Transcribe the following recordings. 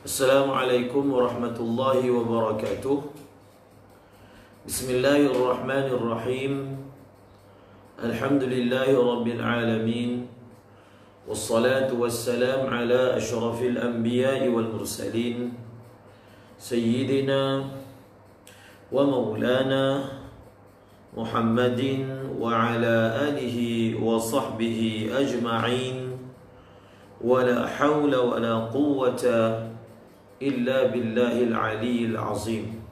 Assalamualaikum warahmatullahi wabarakatuh. Bismillahirrahmanirrahim. Alhamdulillahi rabbil alamin. Wassalatu wassalam ala ashrafil anbiya'i wal mursalin Sayyidina wa maulana Muhammadin wa ala alihi wa sahbihi ajma'in. Wa la hawla wa la quwwata illa billahil aliyyil azim.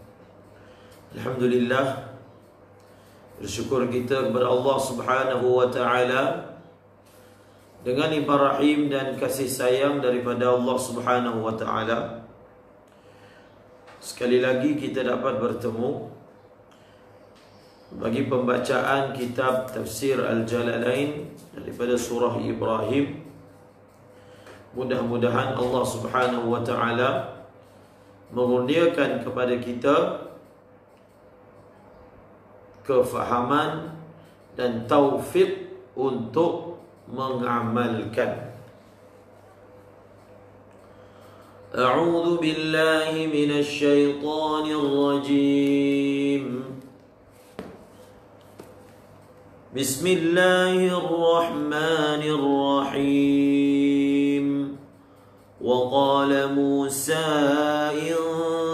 Alhamdulillah, bersyukur kita kepada Allah Subhanahu wa taala dengan limpah rahim dan kasih sayang daripada Allah Subhanahu wa taala. Sekali lagi kita dapat bertemu bagi pembacaan kitab Tafsir Al-Jalalain daripada surah Ibrahim. Mudah-mudahan Allah Subhanahu wa taala mengurniakan kepada kita kefahaman dan taufik untuk mengamalkan. A'udzu billahi minasy syaithanir rajim. Bismillahirrahmanirrahim. وقال موسى إن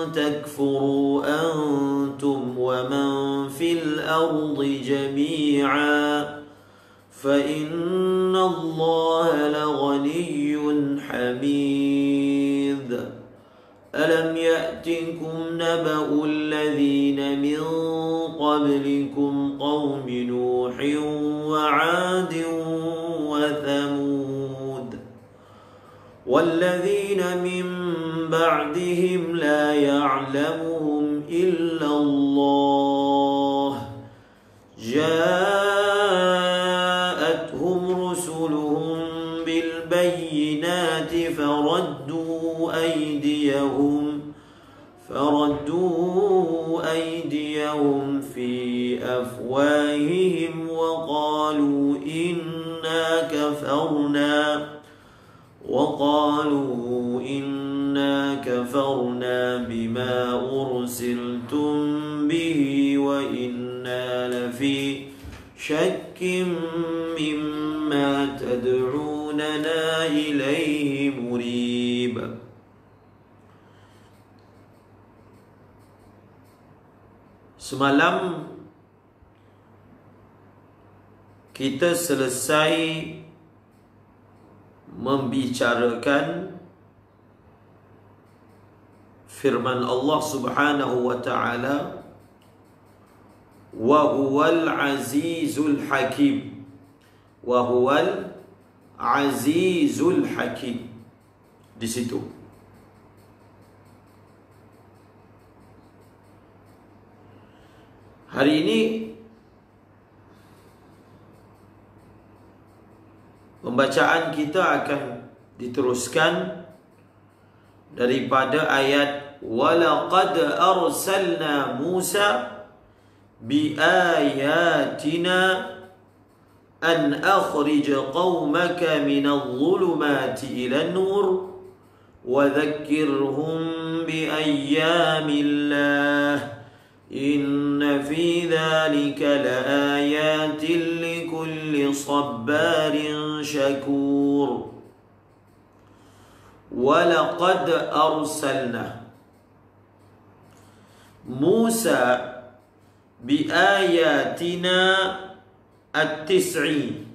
تكفروا أنتم ومن في الأرض جميعا فإن الله لغني حميد ألم يأتكم نبأ الذين من قبلكم قوم نوح وعاد وثمود والذين من بعدهم لا يعلمهم إلا الله جاءتهم رسلهم بالبينات فردوا أيديهم في أفواههم وقالوا إنا كفرنا بما أرسلتم به وإنا لفي شك مما تدعوننا إليه مريب. Semalam kita selesai membicarakan firman Allah Subhanahu wa taala, wa huwal azizul hakim, wa huwal azizul hakim. Di situ hari ini pembacaan kita akan diteruskan daripada ayat walaqad arsalna Musa biayatina an akhrij qaumaka minadh dhulumati ilan nur wa dhakkirhum biayyamillah inna fi dhalika laayatin likulli sabbarin syakur. Walaqad arsalna Musa biayatina at-tis'i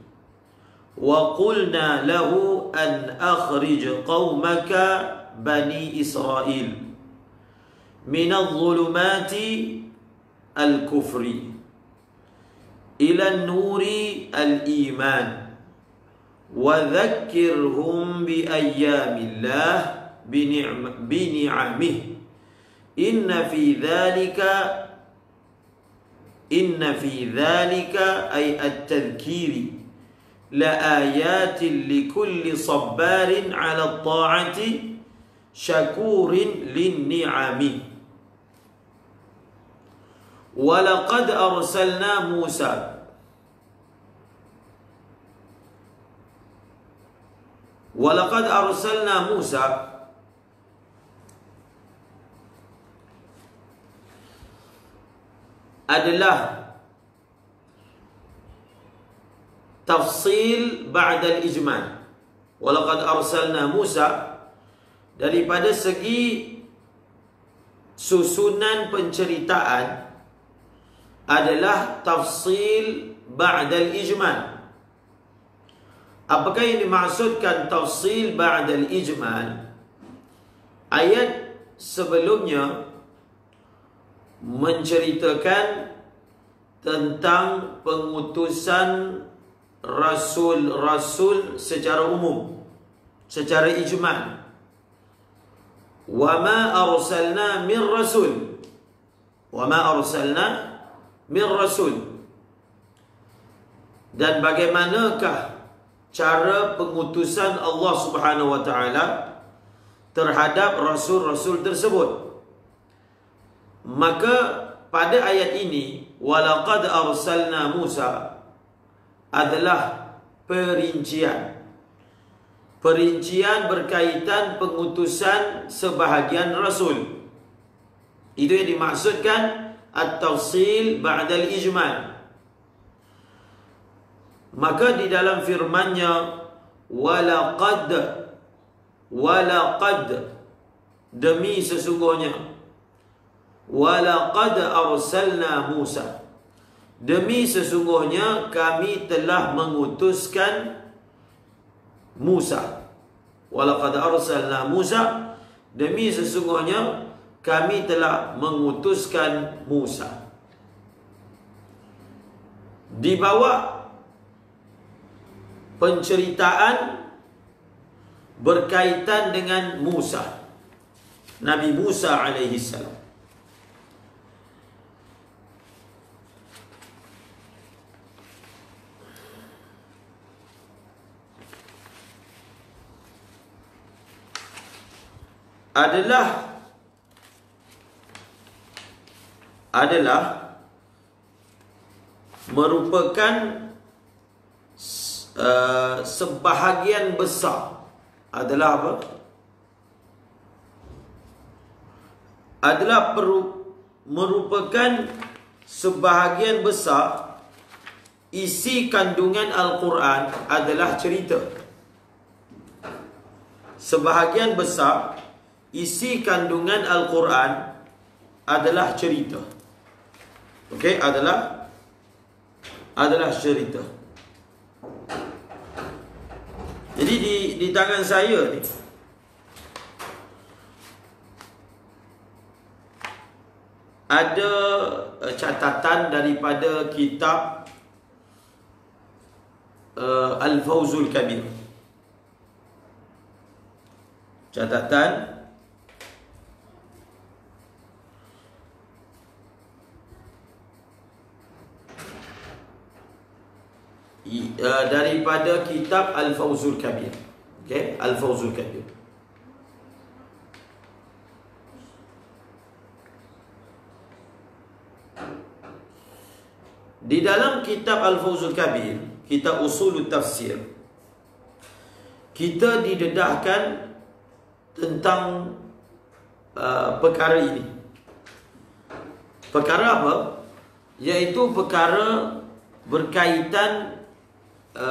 wa qulna lahu an akhrij qaumaka bani Israil minadh dhulumati al-kufri ila an-nuri al-iman wa dhakkirhum bi ayyamillah bi ni'amihi inna fi dhalika ay at-tadhkiri la ayatin likulli sabbarin ala at-ta'ati syakurin lin-ni'ami. Walaqad arsalna Musa Walaqad arsalna Musa, adalah tafsil ba'da al-ijmal. Walaqad arsalna Musa, daripada segi susunan penceritaan adalah tafsil ba'da al-ijmal. Apakah yang dimaksudkan tafsil ba'da al-ijmal? Ayat sebelumnya menceritakan tentang pengutusan rasul-rasul secara umum, secara ijmal. Wa ma arsalna min rasul, wa ma arsalna min rasul. Dan bagaimanakah cara pengutusan Allah Subhanahu wa taala terhadap rasul-rasul tersebut? Maka pada ayat ini, walaqad arsalna Musa adalah perincian berkaitan pengutusan sebahagian rasul. Itu yang dimaksudkan at-tafsil ba'dal ijmal. Maka di dalam firman-Nya, walaqad, demi sesungguhnya, walaqad arsalna Musa, demi sesungguhnya kami telah mengutuskan Musa. Walaqad arsalna Musa, demi sesungguhnya kami telah mengutuskan Musa. Di bawah penceritaan berkaitan dengan Musa, Nabi Musa alaihi salam. adalah merupakan sebahagian besar, adalah apa? Merupakan sebahagian besar isi kandungan Al-Quran adalah cerita. Sebahagian besar isi kandungan Al-Quran adalah cerita. Okey, adalah cerita. Jadi di tangan saya ni ada catatan daripada kitab Al-Fawzul Kabir. Catatan daripada kitab Al-Fawzul Kabir. Okey, Al-Fawzul Kabir. Di dalam kitab Al-Fawzul Kabir, kitab Usulul Tafsir, kita didedahkan tentang perkara ini. Perkara apa? Iaitu perkara berkaitan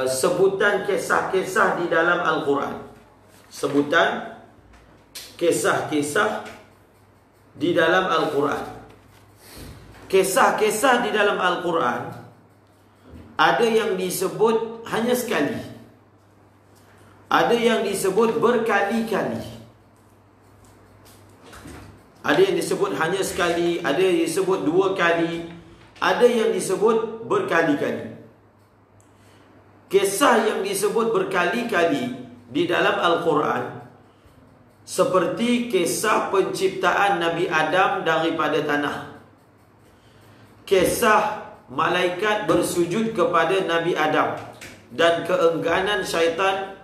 sebutan kisah-kisah di dalam Al-Quran. Sebutan kisah-kisah di dalam Al-Quran. Kisah-kisah di dalam Al-Quran ada yang disebut hanya sekali, ada yang disebut berkali-kali. Ada yang disebut hanya sekali, ada yang disebut 2 kali, ada yang disebut berkali-kali. Kisah yang disebut berkali-kali di dalam Al-Quran seperti kisah penciptaan Nabi Adam daripada tanah, kisah malaikat bersujud kepada Nabi Adam dan keengganan syaitan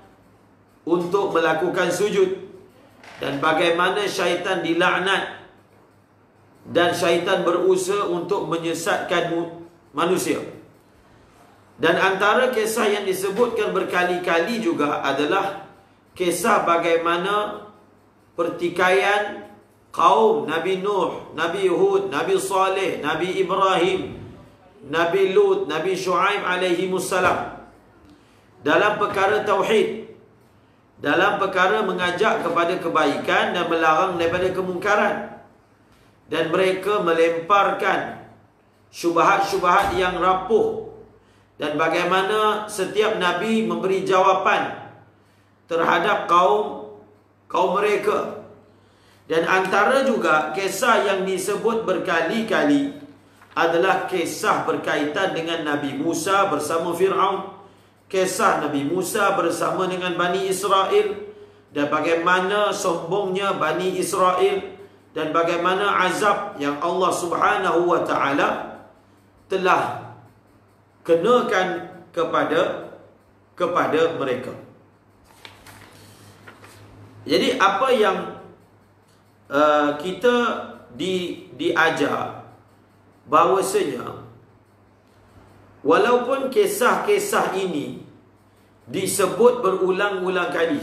untuk melakukan sujud, dan bagaimana syaitan dilaknat dan syaitan berusaha untuk menyesatkan manusia. Dan antara kisah yang disebutkan berkali-kali juga adalah kisah bagaimana pertikaian kaum Nabi Nuh, Nabi Hud, Nabi Saleh, Nabi Ibrahim, Nabi Lut, Nabi Shu'aib alaihimussalam. Dalam perkara tauhid, dalam perkara mengajak kepada kebaikan dan melarang daripada kemungkaran. Dan mereka melemparkan syubhat-syubhat yang rapuh. Dan bagaimana setiap Nabi memberi jawapan terhadap kaum mereka. Dan antara juga kisah yang disebut berkali-kali adalah kisah berkaitan dengan Nabi Musa bersama Fir'aun, kisah Nabi Musa bersama dengan Bani Israel, dan bagaimana sombongnya Bani Israel, dan bagaimana azab yang Allah Subhanahu wa ta'ala telah kenakan kepada mereka. Jadi apa yang kita diajar, bahawasanya walaupun kisah-kisah ini disebut berulang-ulang kali,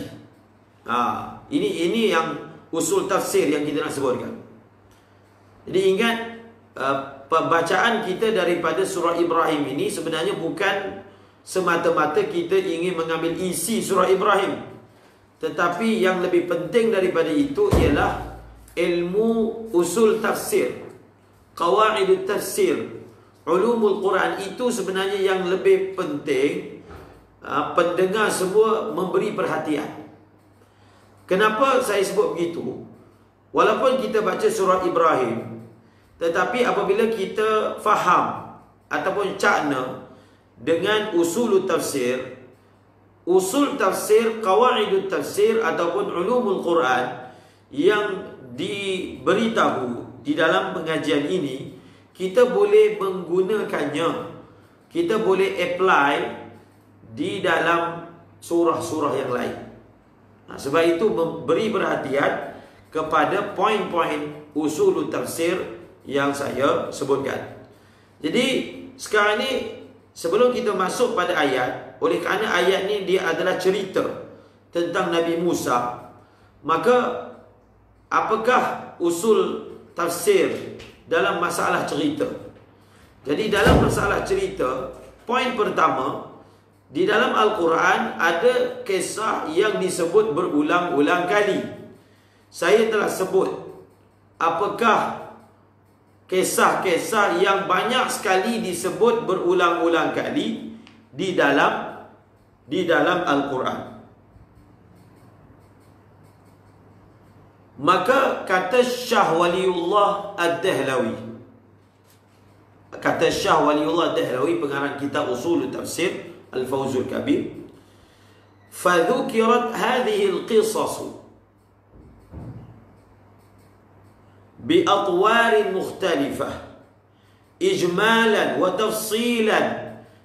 ini yang usul tafsir yang kita nak sebutkan. Jadi ingat, pembacaan kita daripada surah Ibrahim ini sebenarnya bukan semata-mata kita ingin mengambil isi surah Ibrahim, tetapi yang lebih penting daripada itu ialah ilmu usul tafsir, qawaidut tafsir, ulumul Quran. Itu sebenarnya yang lebih penting pendengar semua memberi perhatian. Kenapa saya sebut begitu? Walaupun kita baca surah Ibrahim, tetapi apabila kita faham ataupun cakna dengan usul tafsir, qawaidut tafsir ataupun ulumul Quran yang diberitahu di dalam pengajian ini, kita boleh menggunakannya, kita boleh apply di dalam surah-surah yang lain. Sebab itu beri perhatian kepada poin-poin usul tafsir yang saya sebutkan. Jadi sekarang ni, sebelum kita masuk pada ayat, oleh kerana ayat ni dia adalah cerita tentang Nabi Musa, maka apakah usul tafsir dalam masalah cerita? Jadi dalam masalah cerita, poin pertama, di dalam Al-Quran ada kisah yang disebut berulang-ulang kali. Saya telah sebut apakah kisah-kisah yang banyak sekali disebut berulang-ulang kali di dalam Al-Quran. Maka kata Syah Waliullah Ad-Dahlawi, pengarang kitab Usul Tafsir Al-Fawzul Kabir, فذكرت هذه القصص بأطوار مختلفة إجمالا وتفصيلا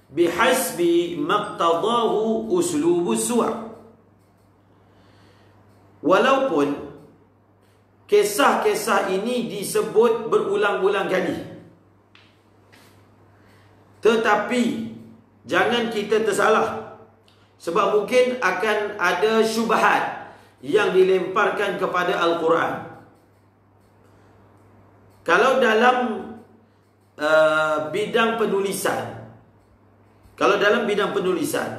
بحسب ما اقتضاه أسلوب السور. Walaupun kisah-kisah ini disebut berulang-ulang kali, tetapi jangan kita tersalah, sebab mungkin akan ada syubhat yang dilemparkan kepada Al-Quran. Kalau dalam bidang penulisan,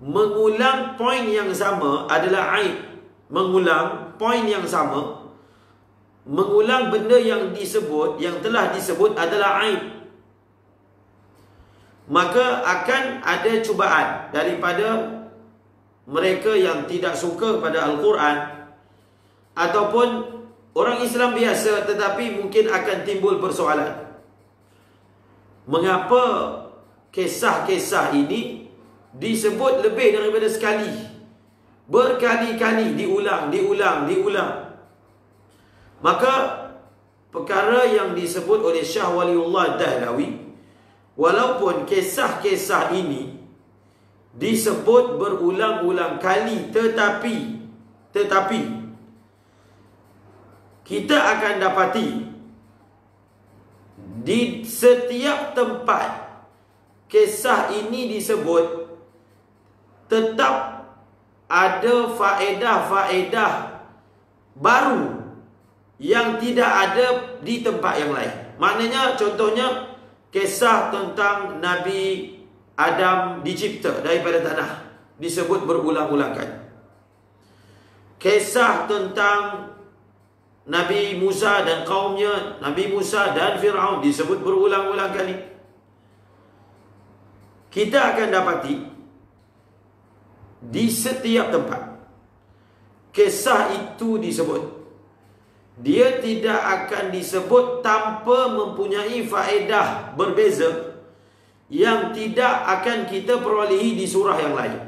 mengulang poin yang sama adalah aib. Mengulang poin yang sama, mengulang benda yang disebut, yang telah disebut adalah aib. Maka akan ada cubaan daripada mereka yang tidak suka pada Al-Quran, ataupun orang Islam biasa, tetapi mungkin akan timbul persoalan. Mengapa kisah-kisah ini disebut lebih daripada sekali, berkali-kali, diulang. Maka perkara yang disebut oleh Syah Waliullah Dahlawi, walaupun kisah-kisah ini disebut berulang-ulang kali, tetapi kita akan dapati di setiap tempat kisah ini disebut, tetap ada faedah-faedah baru yang tidak ada di tempat yang lain. Maknanya contohnya kisah tentang Nabi Adam dicipta daripada tanah disebut berulang-ulang kali. Kisah tentang Nabi Musa dan kaumnya, Nabi Musa dan Fir'aun disebut berulang-ulang kali. Kita akan dapati di setiap tempat kisah itu disebut. Dia tidak akan disebut tanpa mempunyai faedah berbeza yang tidak akan kita perolehi di surah yang lain.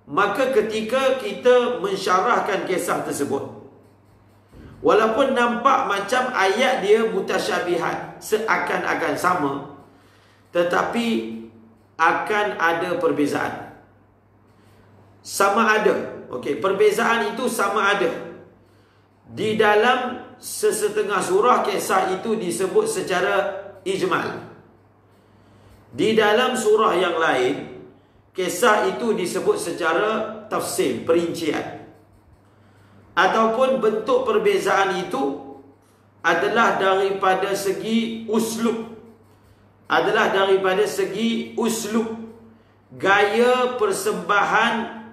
Maka ketika kita mensyarahkan kisah tersebut, walaupun nampak macam ayat dia mutasyabihat, seakan-akan sama, tetapi akan ada perbezaan. Sama ada. Okey, perbezaan itu sama ada. Di dalam sesetengah surah kisah itu disebut secara ijmal. Di dalam surah yang lain kisah itu disebut secara tafsir, perincian. Ataupun bentuk perbezaan itu adalah daripada segi uslub. Adalah daripada segi uslub, gaya persembahan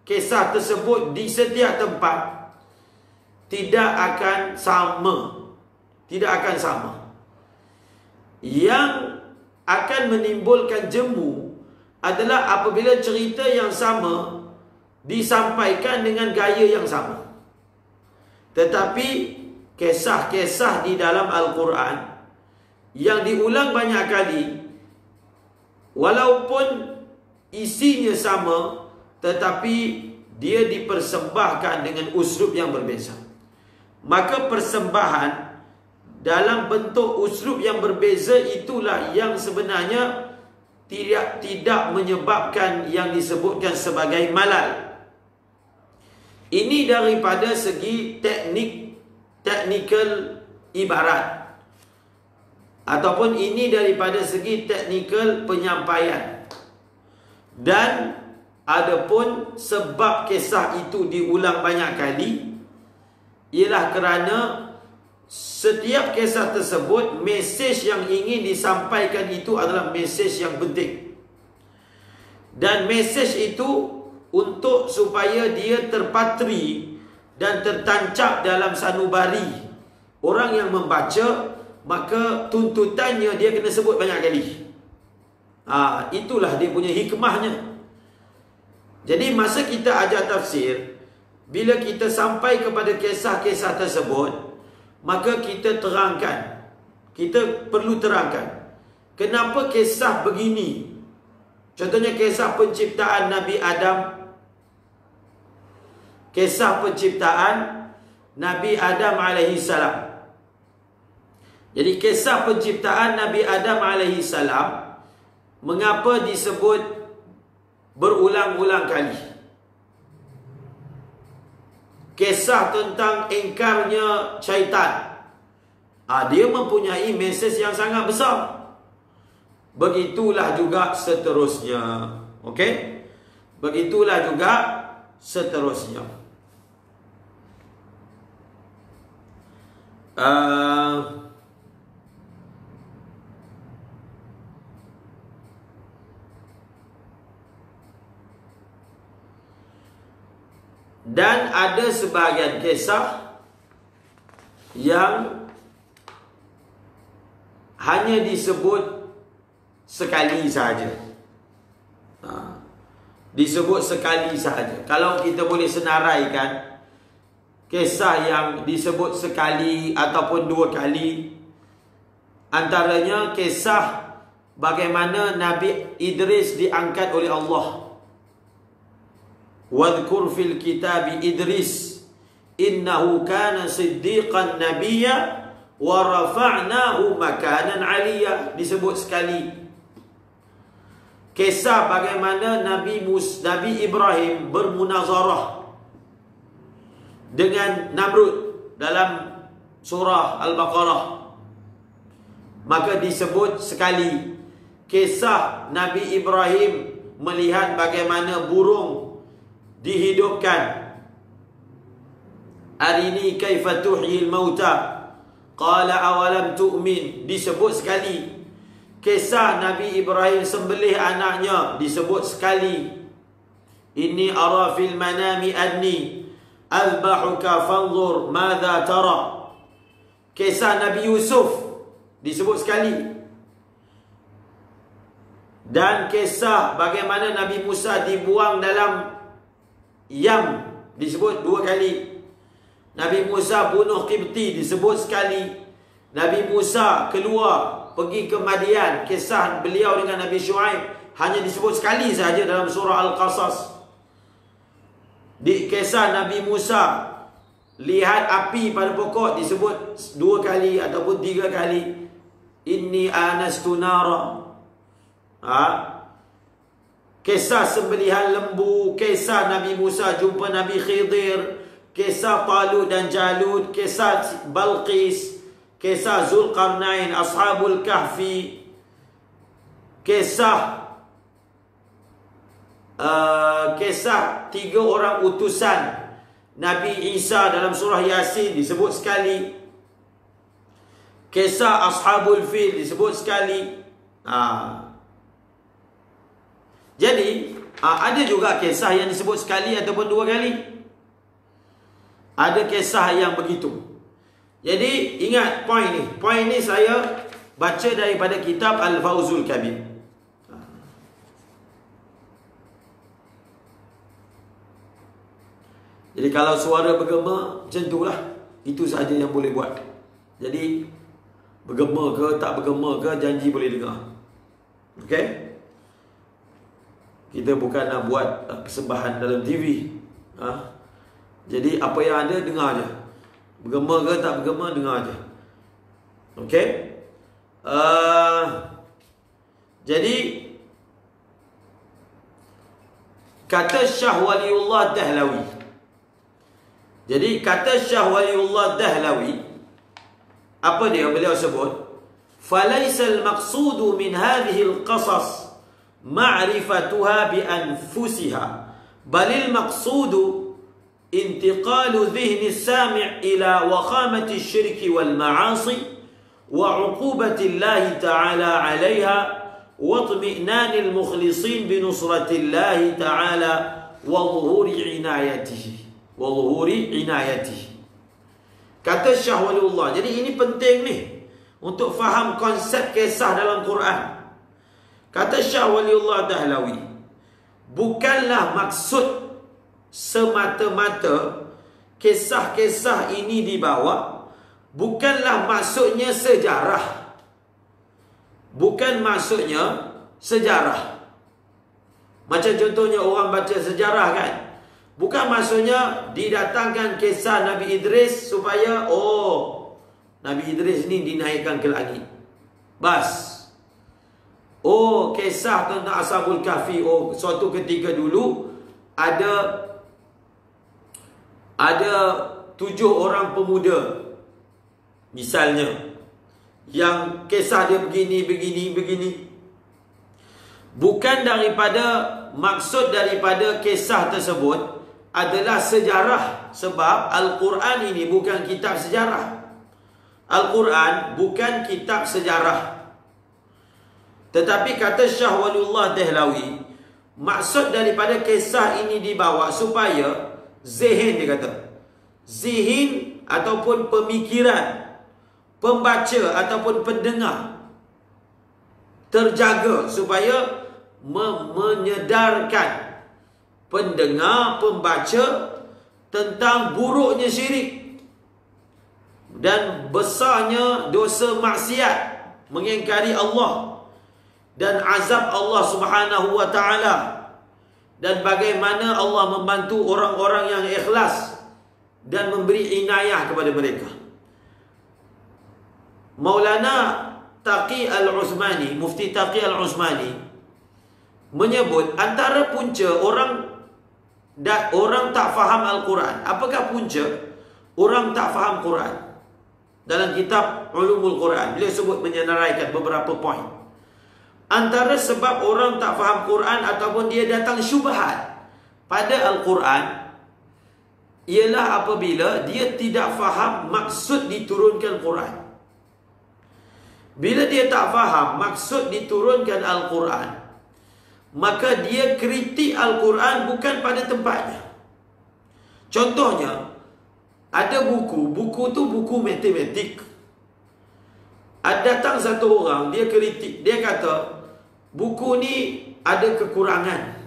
kisah tersebut di setiap tempat tidak akan sama. Tidak akan sama. Yang akan menimbulkan jemu adalah apabila cerita yang sama disampaikan dengan gaya yang sama. Tetapi kisah-kisah di dalam Al-Quran yang diulang banyak kali, walaupun isinya sama, tetapi dia dipersembahkan dengan uslub yang berbeza. Maka persembahan dalam bentuk uslub yang berbeza itulah yang sebenarnya tidak menyebabkan yang disebutkan sebagai malal. Ini daripada segi teknikal ibarat, ataupun ini daripada segi teknikal penyampaian. Dan adapun sebab kisah itu diulang banyak kali ialah kerana setiap kisah tersebut, mesej yang ingin disampaikan itu adalah mesej yang penting. Dan mesej itu untuk supaya dia terpatri dan tertancap dalam sanubari orang yang membaca, maka tuntutannya dia kena sebut banyak kali. Itulah dia punya hikmahnya. Jadi masa kita ajar tafsir, bila kita sampai kepada kisah-kisah tersebut, maka kita terangkan, kita perlu terangkan kenapa kisah begini. Contohnya kisah penciptaan Nabi Adam. Kisah penciptaan Nabi Adam alaihi salam. Jadi kisah penciptaan Nabi Adam alaihi salam, mengapa disebut berulang-ulang kali? Kisah tentang ingkarnya syaitan, dia mempunyai mesej yang sangat besar. Begitulah juga seterusnya. Okey? Begitulah juga seterusnya. Dan ada sebahagian kisah yang hanya disebut sekali sahaja. Disebut sekali sahaja. Kalau kita boleh senaraikan, kisah yang disebut sekali ataupun dua kali, antaranya kisah bagaimana Nabi Idris diangkat oleh Allah. Wadhkur fil kitab Idris innahu kana siddiqan nabiyya wa rafa'nahu makanan 'aliyya. Disebut sekali. Kisah bagaimana Nabi Ibrahim bermunazarah dengan Namrud dalam surah Al-Baqarah, maka disebut sekali. Kisah Nabi Ibrahim melihat bagaimana burung dihidupkan Arini kaifa tuhyil mauta. Qala awalam tu'min. Disebut sekali. Kisah Nabi Ibrahim sembelih anaknya disebut sekali. Inni ara fil manami anni azbahuka fanzur madza tara. Kisah Nabi Yusuf disebut sekali. Dan kisah bagaimana Nabi Musa dibuang dalam Yam disebut 2 kali. Nabi Musa bunuh Qibti disebut sekali. Nabi Musa keluar pergi ke Madian, kisah beliau dengan Nabi Shu'aib hanya disebut sekali sahaja dalam surah Al-Qasas. Di kisah Nabi Musa lihat api pada pokok disebut 2 kali ataupun 3 kali. Inni anastu nara. Kisah sembelihan lembu, kisah Nabi Musa jumpa Nabi Khidir, kisah Talut dan Jalut, kisah Balqis, kisah Zulkarnain, Ashabul Kahfi, kisah 3 orang utusan Nabi Isa dalam surah Yasin disebut sekali. Kisah Ashabul Fil disebut sekali. Jadi ada juga kisah yang disebut sekali ataupun 2 kali. Ada kisah yang begitu. Jadi ingat poin ni. Poin ni saya baca daripada kitab Al-Fawzul Kabir. Jadi kalau suara bergema macam itulah. Itu sahaja yang boleh buat. Jadi bergema ke tak bergema ke janji boleh dengar. Okey? Kita bukan nak buat persembahan dalam TV. Jadi apa yang ada dengar je. Bergema ke tak bergema dengar je. Okey? Jadi kata Syah Waliullah Dahlawi. Jadi kata Syah Waliullah Dahlawi, apa dia beliau sebut? Falaisa al-maqsudu min hadhihi al-qasas ma'rifatuha bi anfusiha, balil maqsudu intiqalu dhihni as-sami' ila wakhamati asy-syirki wal ma'asi wa 'uqubati Allah ta'ala 'alayha wa itmi'nanil mukhlisin bi nusrati Allah ta'ala wa dhuhuri inayatihi. Kata Syah Waliullah. Jadi ini penting ni untuk faham konsep kisah dalam Quran. Kata Syah Waliullah Dahlawi, bukanlah maksud semata-mata kisah-kisah ini dibawa, bukanlah maksudnya sejarah. Bukan maksudnya sejarah. Macam contohnya orang baca sejarah kan, bukan maksudnya didatangkan kisah Nabi Idris supaya Nabi Idris ni dinaikkan ke langit. Bas. Kisah tentang Ashabul Kahfi. Suatu ketika dulu ada 7 orang pemuda misalnya, yang kisah dia begini. Bukan daripada maksud daripada kisah tersebut adalah sejarah. Sebab Al-Quran ini bukan kitab sejarah. Al-Quran bukan kitab sejarah. Tetapi kata Syah Waliullah Dahlawi, maksud daripada kisah ini dibawa supaya zihin, dia kata, zihin ataupun pemikiran pembaca ataupun pendengar terjaga, supaya menyedarkan pendengar, pembaca tentang buruknya syirik dan besarnya dosa maksiat, mengingkari Allah dan azab Allah Subhanahu wa ta'ala, dan bagaimana Allah membantu orang-orang yang ikhlas dan memberi inayah kepada mereka. Maulana Taqi Al-Uthmani, Mufti Taqi Al-Uthmani menyebut antara punca orang tak faham Al-Quran. Apakah punca orang tak faham Quran? Dalam kitab Ulumul Quran, beliau sebut menyenaraikan beberapa poin. Antara sebab orang tak faham Quran ataupun dia datang syubhat pada Al-Quran, ialah apabila dia tidak faham maksud diturunkan Quran. Bila dia tak faham maksud diturunkan Al-Quran, maka dia kritik Al-Quran bukan pada tempatnya. Contohnya, ada buku tu buku matematik. Ada datang satu orang, dia kritik, dia kata, buku ni ada kekurangan.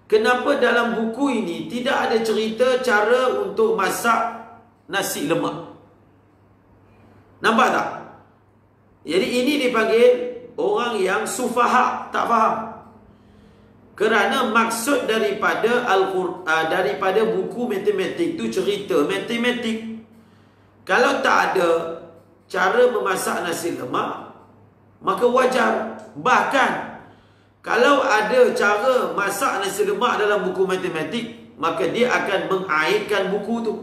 Kenapa dalam buku ini tidak ada cerita cara untuk masak nasi lemak? Nampak tak? Jadi ini dipanggil orang yang sufaha, tak faham. Kerana maksud daripada daripada buku matematik tu cerita matematik. Kalau tak ada cara memasak nasi lemak, maka wajar. Bahkan kalau ada cara masak nasi lemak dalam buku matematik, maka dia akan mengaibkan buku tu.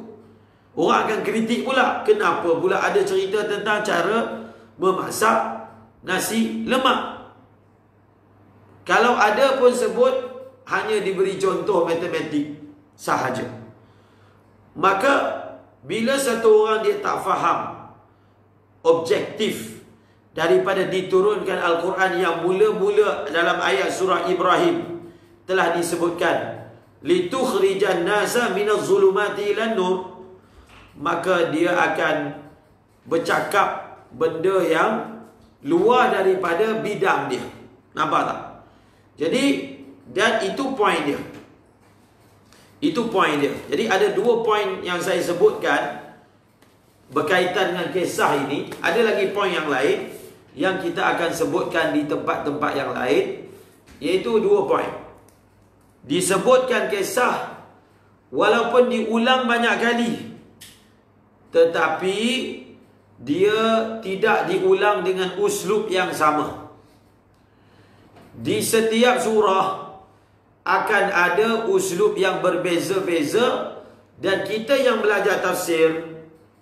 Orang akan kritik pula, kenapa pula ada cerita tentang cara memasak nasi lemak. Kalau ada pun sebut hanya diberi contoh matematik sahaja. Maka bila satu orang dia tak faham objektif daripada diturunkan Al-Quran yang mula-mula dalam ayat surah Ibrahim telah disebutkan litukhrijan nasa minaz zulumati ilan nur, maka dia akan bercakap benda yang luar daripada bidang dia. Nampak tak? Jadi, dan itu poin dia. Itu poin dia. Jadi ada dua poin yang saya sebutkan berkaitan dengan kisah ini. Ada lagi poin yang lain yang kita akan sebutkan di tempat-tempat yang lain, iaitu dua poin. Disebutkan kisah walaupun diulang banyak kali, tetapi dia tidak diulang dengan uslub yang sama. Di setiap surah akan ada uslub yang berbeza-beza, dan kita yang belajar tafsir,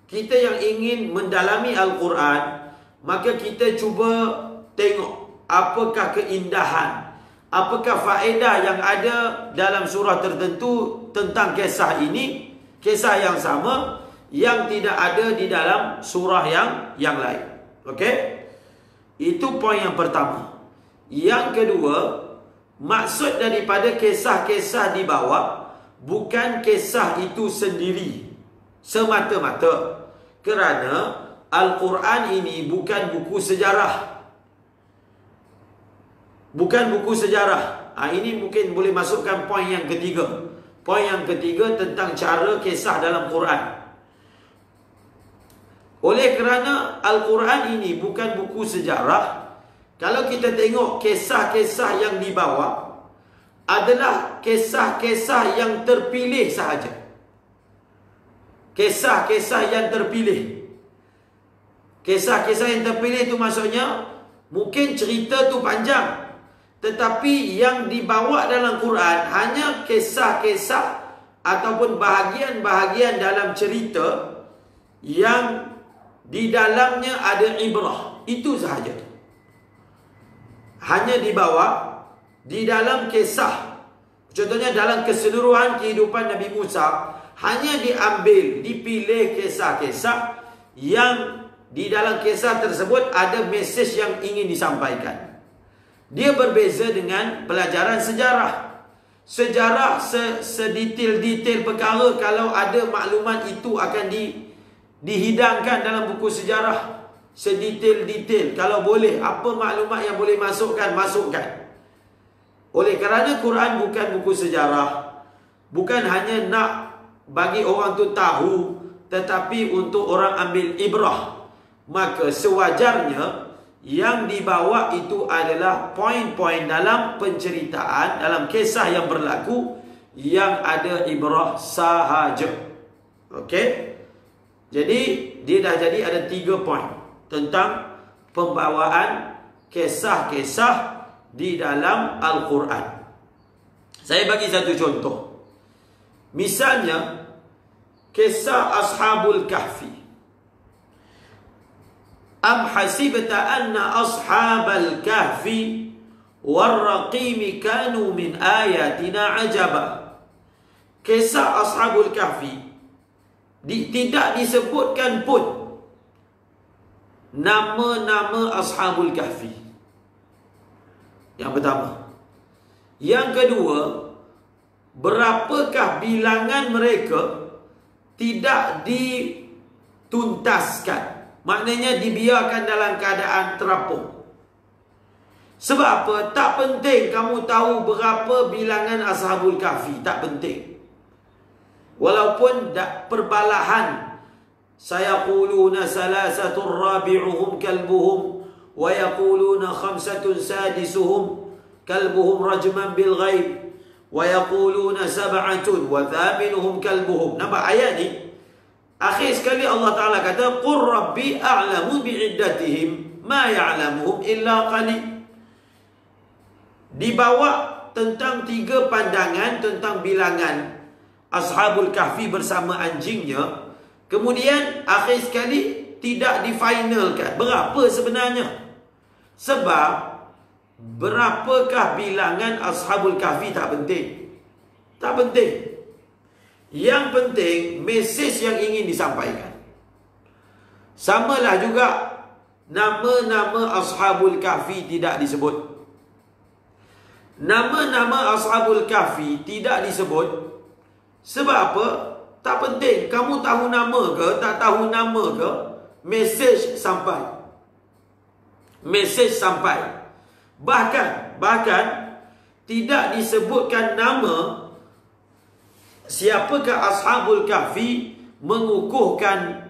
kita yang ingin mendalami Al-Quran, maka kita cuba tengok apakah keindahan, apakah faedah yang ada dalam surah tertentu tentang kisah ini, kisah yang sama yang tidak ada di dalam surah yang lain. Okey? Itu poin yang pertama. Yang kedua, maksud daripada kisah-kisah di bawah bukan kisah itu sendiri semata-mata, kerana Al-Quran ini bukan buku sejarah. Bukan buku sejarah. Ini mungkin boleh masukkan poin yang ketiga. Poin yang ketiga tentang cara kisah dalam Quran. Oleh kerana Al-Quran ini bukan buku sejarah, kalau kita tengok kisah-kisah yang dibawa adalah kisah-kisah yang terpilih sahaja. Kisah-kisah yang terpilih. Kisah-kisah yang terpilih itu maksudnya mungkin cerita tu panjang, tetapi yang dibawa dalam Quran hanya kisah-kisah ataupun bahagian-bahagian dalam cerita yang di dalamnya ada ibrah. Itu sahaja. Hanya dibawa di dalam kisah. Contohnya dalam keseluruhan kehidupan Nabi Musa, hanya diambil, dipilih kisah-kisah yang di dalam kisah tersebut ada mesej yang ingin disampaikan. Dia berbeza dengan pelajaran sejarah. Sejarah sedetail-detail perkara, kalau ada maklumat itu akan dihidangkan dalam buku sejarah. Sedetail-detail, kalau boleh, apa maklumat yang boleh masukkan. Oleh kerana Quran bukan buku sejarah, bukan hanya nak bagi orang tu tahu, tetapi untuk orang ambil ibrah, maka sewajarnya yang dibawa itu adalah poin-poin dalam penceritaan, dalam kisah yang berlaku, yang ada ibrah sahaja. Okey? Jadi dia dah jadi ada 3 poin tentang pembawaan kisah-kisah di dalam Al-Quran. Saya bagi satu contoh. Misalnya kisah Ashabul Kahfi. Am hasibta anna ashabal kahfi warraqim kanu min ayatina ajaba. Kisah Ashabul Kahfi tidak disebutkan pun nama-nama Ashabul Kahfi. Yang pertama. Yang kedua, berapakah bilangan mereka tidak dituntaskan. Maknanya dibiarkan dalam keadaan terapung. Sebab apa? Tak penting kamu tahu berapa bilangan Ashabul Kahfi. Tak penting. Walaupun perbalahan. Sayaquluna salasatun rabi'uhum kalbuhum. Wa yaquluna khamsatun sadisuhum kalbuhum rajman bil ghaib. Wa yaquluna sab'atun wa thaminuhum kalbuhum. Nampak ayat ni? Akhir sekali Allah Ta'ala kata, Qur Rabbi a'lamu bi'iddatihim ma ya'lamuhum illa qalil. Dibawa tentang 3 pandangan tentang bilangan Ashabul Kahfi bersama anjingnya. Kemudian akhir sekali tidak difinalkan berapa sebenarnya. Sebab berapakah bilangan Ashabul Kahfi tak penting. Tak penting. Yang penting mesej yang ingin disampaikan. Samalah juga nama-nama Ashabul Kahfi tidak disebut. Nama-nama Ashabul Kahfi tidak disebut. Sebab apa? Tak penting. Kamu tahu nama ke, tak tahu nama ke, mesej sampai. Mesej sampai. Bahkan tidak disebutkan nama siapakah Ashabul Kahfi mengukuhkan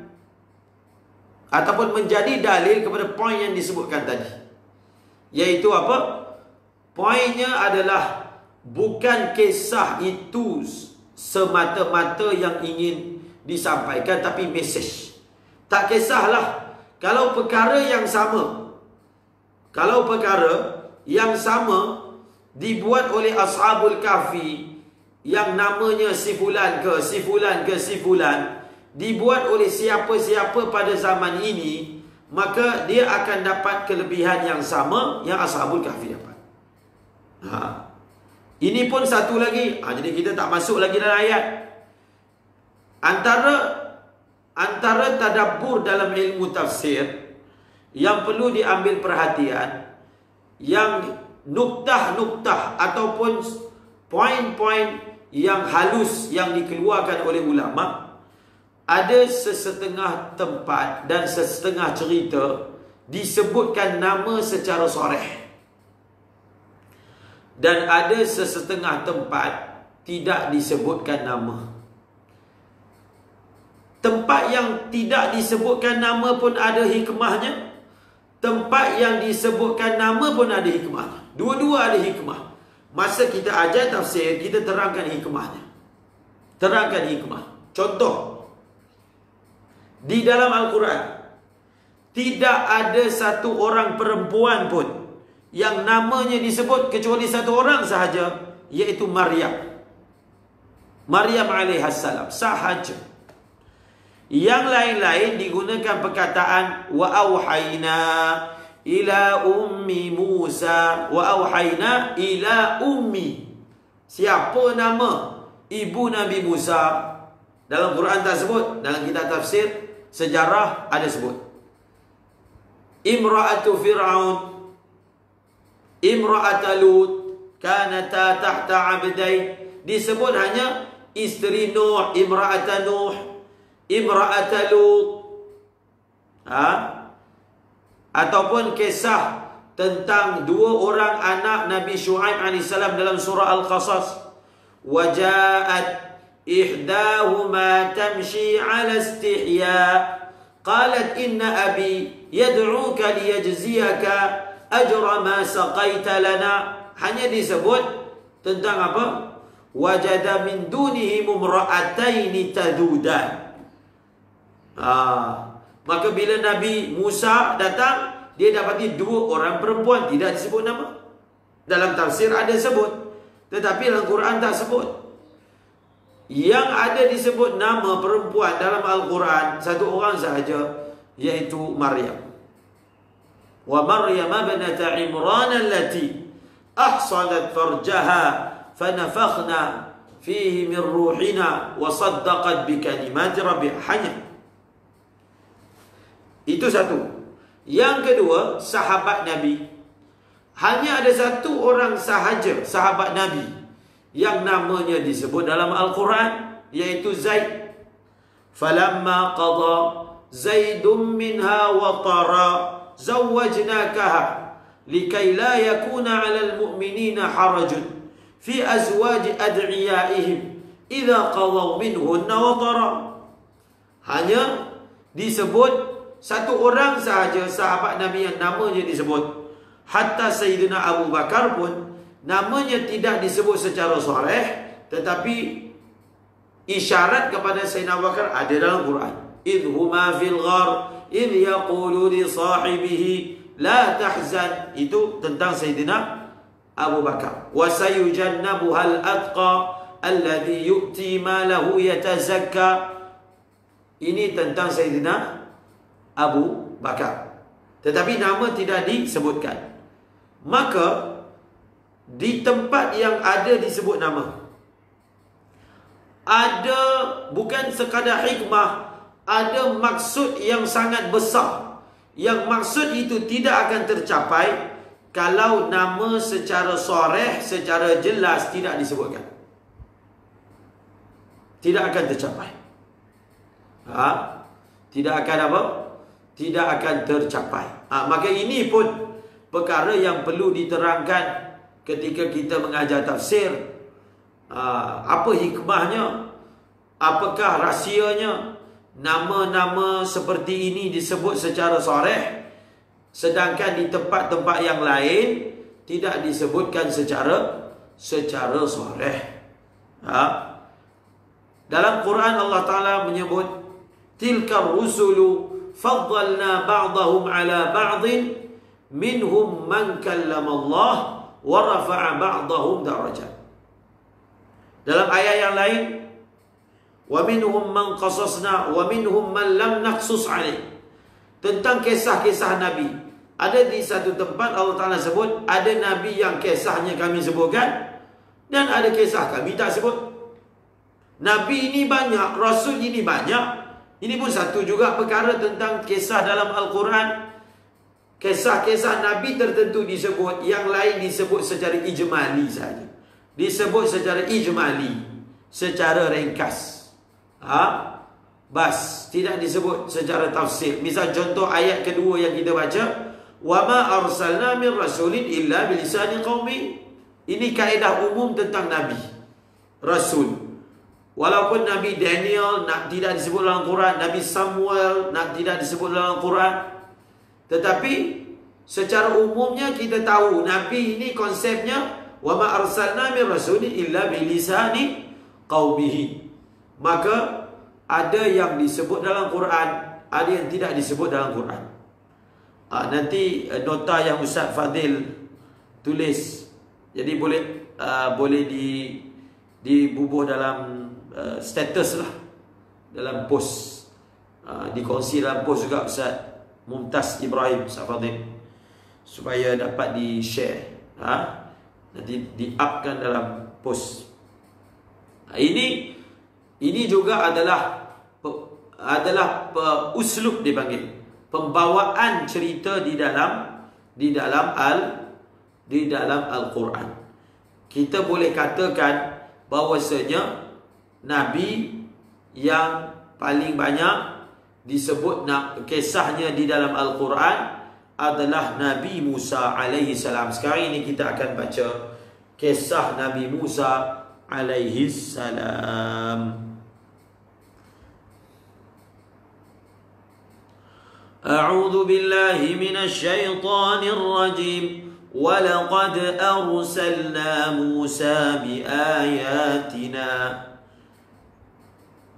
ataupun menjadi dalil kepada poin yang disebutkan tadi. Iaitu apa? Poinnya adalah bukan kisah itu semata-mata yang ingin disampaikan, tapi mesej. Tak kisahlah kalau perkara yang sama. Kalau perkara yang sama dibuat oleh Ashabul Kahfi yang namanya si fulan ke si fulan ke si fulan, dibuat oleh siapa-siapa pada zaman ini, maka dia akan dapat kelebihan yang sama yang Ashabul Kahfi dapat. Ini pun satu lagi. Jadi kita tak masuk lagi dalam ayat. Antara tadabbur dalam ilmu tafsir yang perlu diambil perhatian, yang nuktah-nuktah ataupun poin-poin yang halus yang dikeluarkan oleh ulama, ada sesetengah tempat dan sesetengah cerita disebutkan nama secara soreh, dan ada sesetengah tempat tidak disebutkan nama. Tempat yang tidak disebutkan nama pun ada hikmahnya. Tempat yang disebutkan nama pun ada hikmahnya. Dua-dua ada hikmah. Masa kita ajar tafsir, kita terangkan hikmahnya. Terangkan hikmah. Contoh, di dalam Al-Quran tidak ada satu orang perempuan pun yang namanya disebut kecuali satu orang sahaja, iaitu Maryam. Maryam alaihissalam sahaja. Yang lain-lain digunakan perkataan wa auhayna ila ummi Musa, wa auhayna ila ummi. Siapa nama ibu Nabi Musa? Dalam Quran tak sebut, dalam kitab tafsir sejarah ada sebut. Imra'atu Fir'aun, Imra'atu Lut, kanata tahta 'abdain. Disebut hanya isteri Nuh, Imra'atu Nuh, Imra'atu Lut. Ataupun kisah tentang dua orang anak Nabi Shu'aib AS dalam surah Al-Qasas. Waja'at ihdahuma tamshi 'ala istihya qalat inna abi yad'uka liyajziyaka ajra ma saqaita lana. Hanya disebut tentang apa? Wajada min dunihi mumra'ataini tadudan. Maka bila Nabi Musa datang, dia dapati dua orang perempuan, tidak disebut nama. Dalam tafsir ada sebut, tetapi dalam Quran tak sebut. Yang ada disebut nama perempuan dalam Al-Quran satu orang sahaja, iaitu Maryam. Wa Maryam ibnata Imran allati ahsanat farjaha fanafakhna fihi min ruhina wa saddaqat bi kalimati rabbiha. Hanya itu satu. Yang kedua, sahabat Nabi. Hanya ada satu orang sahaja sahabat Nabi yang namanya disebut dalam Al-Quran, yaitu Zaid. Falamma qada Zaidun minha wa tara zawwajnakaha likai la yakuna 'alal mu'minina harajun fi azwaji ad'iyaihim idza qadaw minhunna wa tara. Hanya disebut satu orang sahaja sahabat Nabi yang namanya disebut. Hatta Sayyidina Abu Bakar pun namanya tidak disebut secara sharih, tetapi isyarat kepada Sayyidina Abu Bakar ada dalam Quran. Idhuma fil ghar idh yaqulu li sahibihi la tahzan. Itu tentang Sayyidina Abu Bakar. Wa sayujannabuhal atqa alladhi yu'ti malahu yatazakka. Ini tentang Sayyidina Abu Bakar, tetapi nama tidak disebutkan. Maka di tempat yang ada disebut nama, ada bukan sekadar hikmah, ada maksud yang sangat besar. Yang maksud itu tidak akan tercapai kalau nama secara sharih, secara jelas tidak disebutkan. Tidak akan tercapai. Tidak akan apa? Tidak akan tercapai. Maka ini pun perkara yang perlu diterangkan ketika kita mengajar tafsir. Apa hikmahnya? Apakah rahsianya? Nama-nama seperti ini disebut secara sharih, sedangkan di tempat-tempat yang lain tidak disebutkan secara sharih. Dalam Quran Allah Ta'ala menyebut tilka rusulu faddalna ba'dahum ala ba'din minhum man kallama Allah wa rafa'a ba'dahum darajat. Dalam ayat yang lain, wa minhum man qasasna wa minhum man lam naqsus alaih. Tentang kisah-kisah Nabi, ada di satu tempat Allah Ta'ala sebut ada Nabi yang kisahnya kami sebutkan, dan ada kisah kami tak sebut. Nabi ini banyak, Rasul ini banyak. Ini pun satu juga perkara tentang kisah dalam Al-Quran. Kisah-kisah Nabi tertentu disebut, yang lain disebut secara ijmali saja. Disebut secara ijmali, secara ringkas. Bas, tidak disebut secara tafsir. Misal contoh ayat kedua yang kita baca, wa ma arsalna min rasulin illa bilisani qaumi. Ini kaedah umum tentang Nabi, Rasul. Walaupun Nabi Daniel tidak disebut dalam Quran, Nabi Samuel tidak disebut dalam Quran, tetapi secara umumnya kita tahu Nabi ini konsepnya wa ma arsalna min rasulin illa bilisani qaumihi. Maka ada yang disebut dalam Quran, ada yang tidak disebut dalam Quran. Nanti nota yang Ustaz Fadil tulis, jadi boleh dibubuh dalam status lah, dalam post, dikongsi dalam post juga Ustaz Mumtaz Ibrahim, Ustaz Fadil, supaya dapat di share, nanti di-upkan dalam post. Ini juga adalah uslub dipanggil, pembawaan cerita di dalam Al-Quran. Kita boleh katakan bahwasanya Nabi yang paling banyak disebut kisahnya di dalam Al-Quran adalah Nabi Musa alaihi salam. Sekarang ini kita akan baca kisah Nabi Musa alaihi salam. A'udzu billahi minasy syaithanir rajim. Walaqad arsalna Musa biayatina.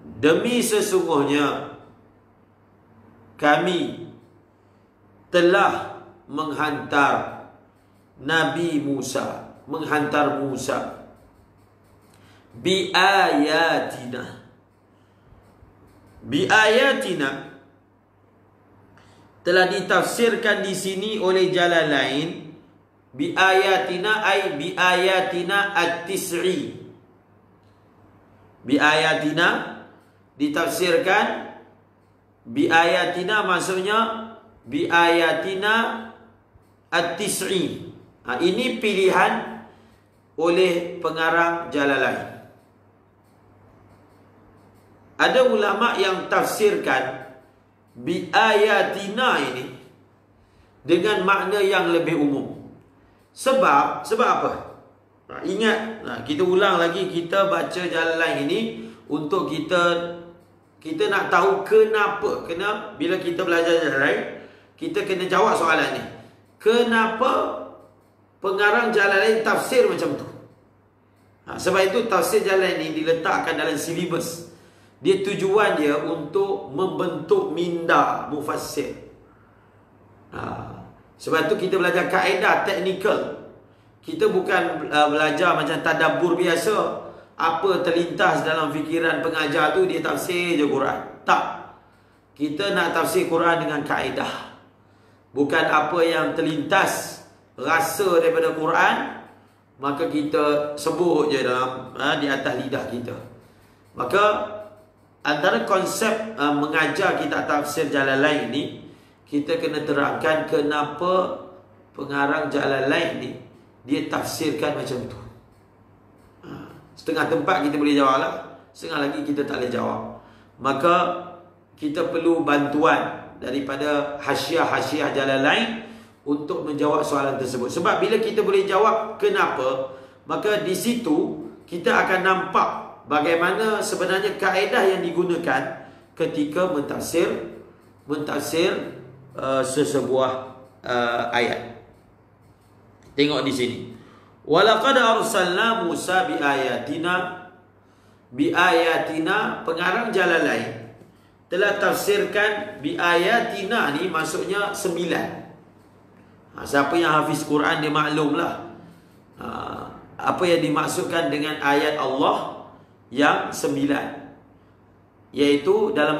Demi sesungguhnya kami telah menghantar Nabi Musa, menghantar Musa biayatina. Biayatina telah ditafsirkan di sini oleh jalan lain. Biayatina ay biayatina at-tis'i. Bi ayatina ditafsirkan bi ayatina maksudnya bi ayatina at-tis'i. Ini pilihan oleh pengarang Jalalain. Ada ulama yang tafsirkan bi ayatina ini dengan makna yang lebih umum. Sebab apa? Ingat, kita ulang lagi, kita baca Jalalain ini untuk kita nak tahu kenapa. Bila kita belajar Jalalain, kita kena jawab soalan ni. Kenapa pengarang Jalalain tafsir macam tu? Sebab itu tafsir Jalalain ini diletakkan dalam silibus. Dia tujuan dia untuk membentuk minda mufassir. Sebab tu kita belajar kaedah teknikal. Kita bukan belajar macam tadabbur biasa. Apa terlintas dalam fikiran pengajar tu dia tafsir je Quran. Tak. Kita nak tafsir Quran dengan kaedah. Bukan apa yang terlintas rasa daripada Quran, maka kita sebut je dalam di atas lidah kita. Maka antara konsep mengajar kita tafsir Jalalain ni, kita kena terangkan kenapa pengarang Jalalain ni dia tafsirkan macam tu. Setengah tempat kita boleh jawab lah, setengah lagi kita tak boleh jawab. Maka kita perlu bantuan daripada hasyiah-hasyiah Jalalain untuk menjawab soalan tersebut. Sebab bila kita boleh jawab kenapa, maka di situ kita akan nampak bagaimana sebenarnya kaedah yang digunakan ketika mentafsir sesebuah ayat. Tengok di sini. Walaqad arsalna Musa biayatina, pengarang Jalalain telah tafsirkan biayatina ni maksudnya 9. Siapa yang hafiz Quran dia maklumlah apa yang dimaksudkan dengan ayat Allah yang 9. Iaitu dalam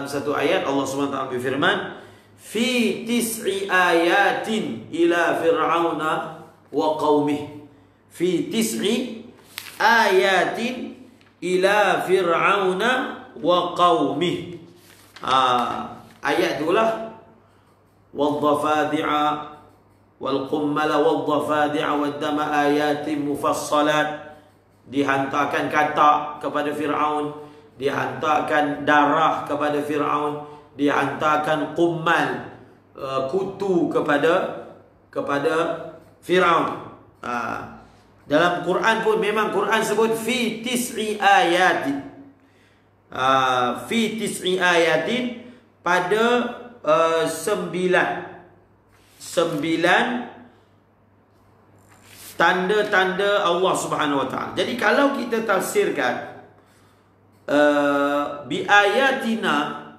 satu ayat Allah SWT berfirman, fi tis'i ayatin ila fir'auna wa qaumih. Fi tis'i ayatin ila fir'auna wa qaumih. Ayat itulah wadhafadi'a wal qummala wadhafadi'a waddama ayatin mufassalat. Dihantarkan katak kepada Fir'aun, dihantarkan darah kepada Fir'aun, dihantarkan qummal, kutu kepada Fir'aun. Dalam Quran pun memang Quran sebut fi tis'i ayatin. Fi tis'i ayatin, pada 9 tanda-tanda Allah Subhanahu Wa Taala. Jadi kalau kita tafsirkan bi ayatina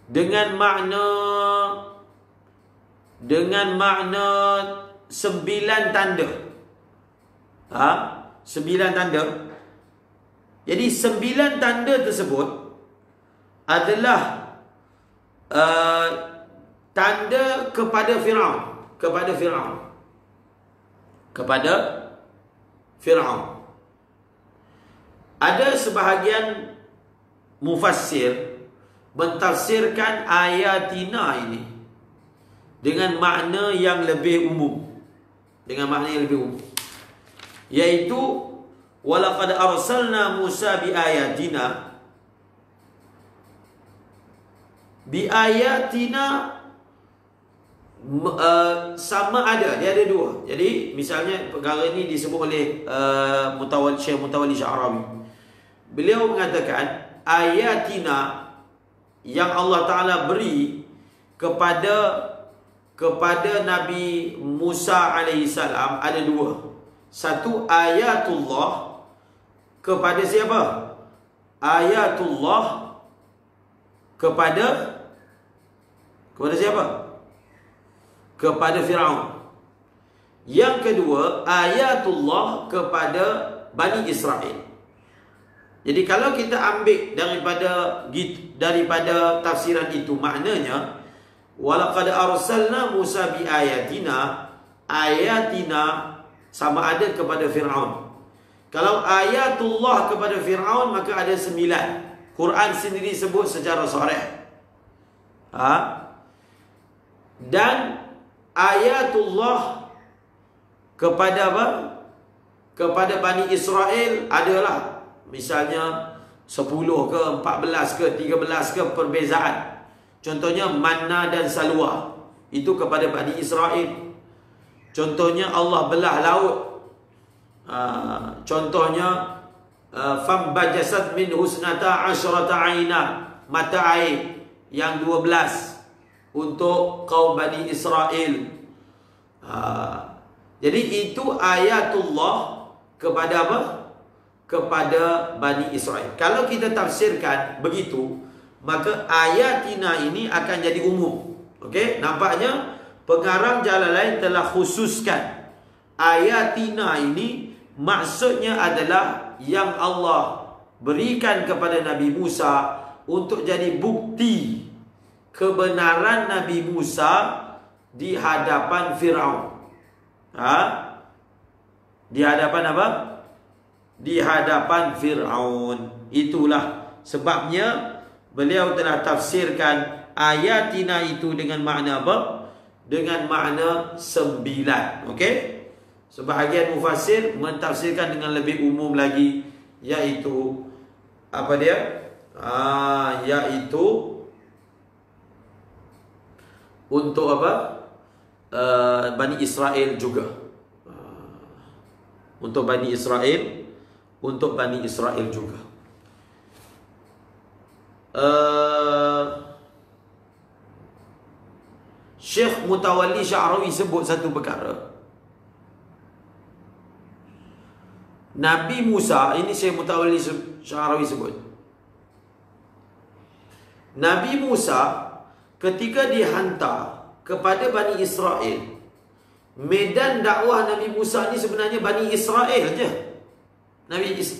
dengan makna 9 tanda. 9 tanda. Jadi 9 tanda tersebut adalah tanda kepada Fir'aun. Ada sebahagian mufassir mentafsirkan ayatina ini dengan makna yang lebih umum. Yaitu walaqad arsalna Musa biayatina. Biayatina sama ada, dia ada dua. Jadi misalnya perkara ini disebut oleh Syekh Mutawalli Sya'rawi. Beliau mengatakan ayatina yang Allah Ta'ala beri kepada Nabi Musa alaihissalam ada dua. Satu, ayatullah kepada siapa? Ayatullah kepada siapa? Kepada Fir'aun. Yang kedua, ayatullah kepada Bani Israel. Jadi kalau kita ambil daripada tafsiran itu, maknanya walaqad arsalna Musa biayatina, ayatina sama ada kepada Fir'aun. Kalau ayatullah kepada Fir'aun, maka ada 9. Quran sendiri sebut secara sharih. Dan ayatullah kepada apa? Kepada Bani Israel adalah misalnya 10 ke, 14 ke, 13 ke perbezaan. Contohnya manna dan salwa, itu kepada Bani Israel. Contohnya Allah belah laut. Contohnya fambajasat min husnata asyrata aina, mata air yang 12 untuk kaum Bani Israel. Jadi itu ayatullah kepada apa? Kepada Bani Israel. Kalau kita tafsirkan begitu, maka ayatina ini akan jadi umum. Okey, nampaknya pengarang Jalalain telah khususkan ayatina ini maksudnya adalah yang Allah berikan kepada Nabi Musa untuk jadi bukti kebenaran Nabi Musa di hadapan Fir'aun. Di hadapan apa? Di hadapan Fir'aun. Itulah sebabnya beliau telah tafsirkan ayatina itu dengan makna apa? Dengan makna 9. Okey? Sebahagian mufassir mentafsirkan dengan lebih umum lagi, iaitu apa dia? Iaitu untuk apa? Bani Israel juga. Untuk Bani Israel, untuk Bani Israel juga. Syekh Mutawalli Sya'rawi sebut satu perkara. Nabi Musa, ini Syekh Mutawalli Sya'rawi sebut, Nabi Musa ketika dihantar kepada Bani Israel, medan dakwah Nabi Musa ni sebenarnya Bani Israel je.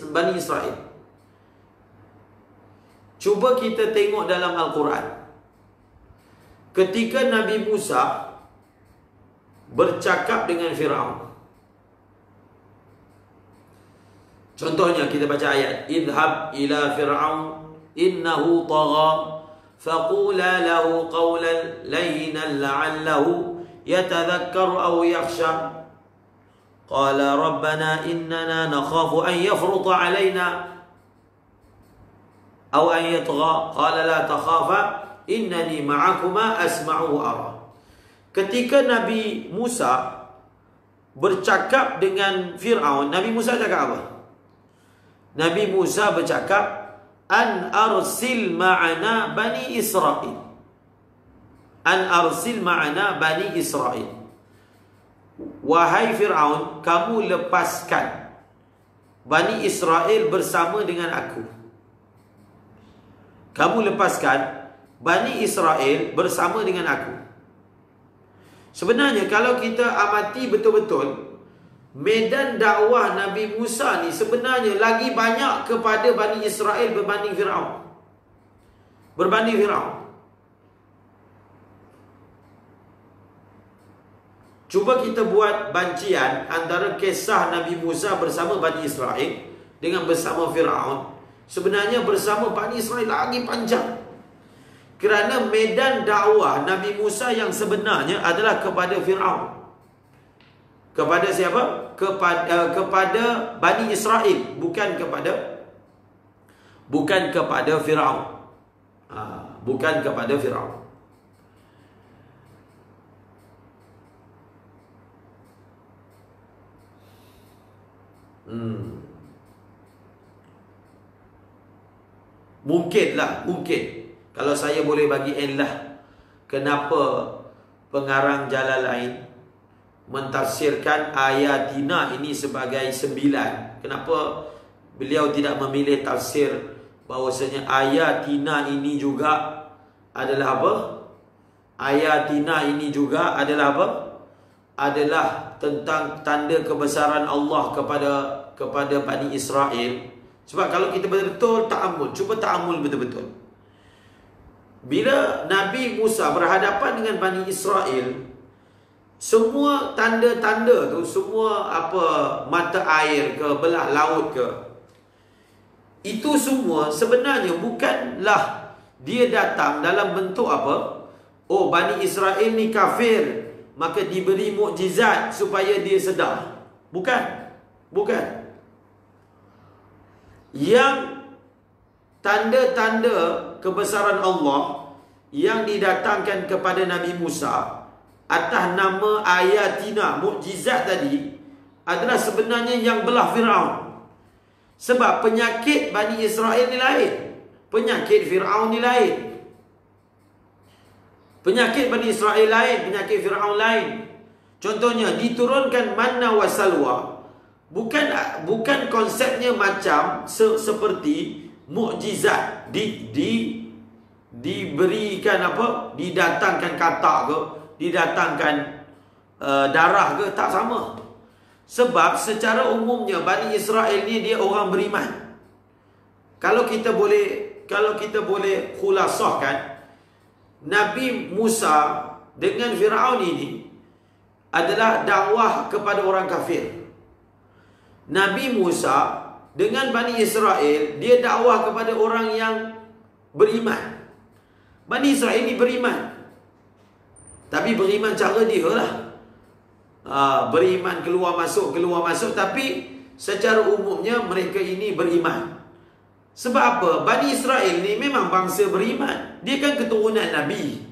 Bani Israel. Cuba kita tengok dalam Al-Quran. Ketika Nabi Musa bercakap dengan Fir'aun, contohnya kita baca ayat, idhab ila Fir'aun innahu tagha faqula lahu qawlan layyinan la'allahu yatadhakkaru aw yakhsha qala rabbana innana nakhafu an yafruta alaina aw an yatgha qala la takhafa innani ma'akuma asma'u wa ara. Ketika Nabi Musa bercakap dengan Fir'aun, Nabi Musa cakap apa? Nabi Musa bercakap, an arsil ma'ana Bani Israel. An arsil ma'ana Bani Israel. Wahai Fir'aun, kamu lepaskan Bani Israel bersama dengan aku. Kamu lepaskan Bani Israel bersama dengan aku. Sebenarnya kalau kita amati betul-betul, medan dakwah Nabi Musa ni sebenarnya lagi banyak kepada Bani Israel berbanding Fir'aun. Berbanding Fir'aun. Cuba kita buat bancian antara kisah Nabi Musa bersama Bani Israel dengan bersama Fir'aun. Sebenarnya bersama Bani Israel lagi panjang. Kerana medan dakwah Nabi Musa yang sebenarnya adalah kepada Fir'aun. Kepada siapa? Kepada Bani Israel, bukan kepada Fir'aun. Bukan kepada Fir'aun. Mungkinlah, mungkin kalau saya boleh bagi elah kenapa pengarang Jalalain mentafsirkan ayatina ini sebagai 9. Kenapa beliau tidak memilih tafsir bahawasanya ayatina ini juga adalah apa? Ayatina ini juga adalah apa? Adalah tentang tanda kebesaran Allah kepada Bani Israel. Sebab kalau kita betul-betul ta'amul, cuba ta'amul betul-betul. Bila Nabi Musa berhadapan dengan Bani Israel, Semua tanda-tanda tu, semua apa, mata air ke, belah laut ke, itu semua sebenarnya bukanlah dia datang dalam bentuk apa? Oh, Bani Israel ni kafir, maka diberi mukjizat supaya dia sedar. Bukan. Bukan. Yang tanda-tanda kebesaran Allah yang didatangkan kepada Nabi Musa atas nama ayatina, mukjizat tadi, adalah sebenarnya yang belah Fir'aun. Sebab penyakit Bani Israel ni lain, penyakit Fir'aun ni lain. Penyakit Bani Israel lain, penyakit Fir'aun lain. Contohnya, diturunkan manna wa salwa. Bukan konsepnya macam seperti mukjizat diberikan apa, didatangkan katak ke, didatangkan darah ke, tak sama. Sebab secara umumnya Bani Israel ni dia orang beriman. Kalau kita boleh khulasahkan, Nabi Musa dengan Fir'aun ini adalah dakwah kepada orang kafir. Nabi Musa dengan Bani Israel, dia dakwah kepada orang yang beriman. Bani Israel ini beriman, tapi beriman cara dia lah. Beriman keluar masuk. Tapi secara umumnya mereka ini beriman. Sebab apa? Bani Israel ni memang bangsa beriman. Dia kan keturunan Nabi.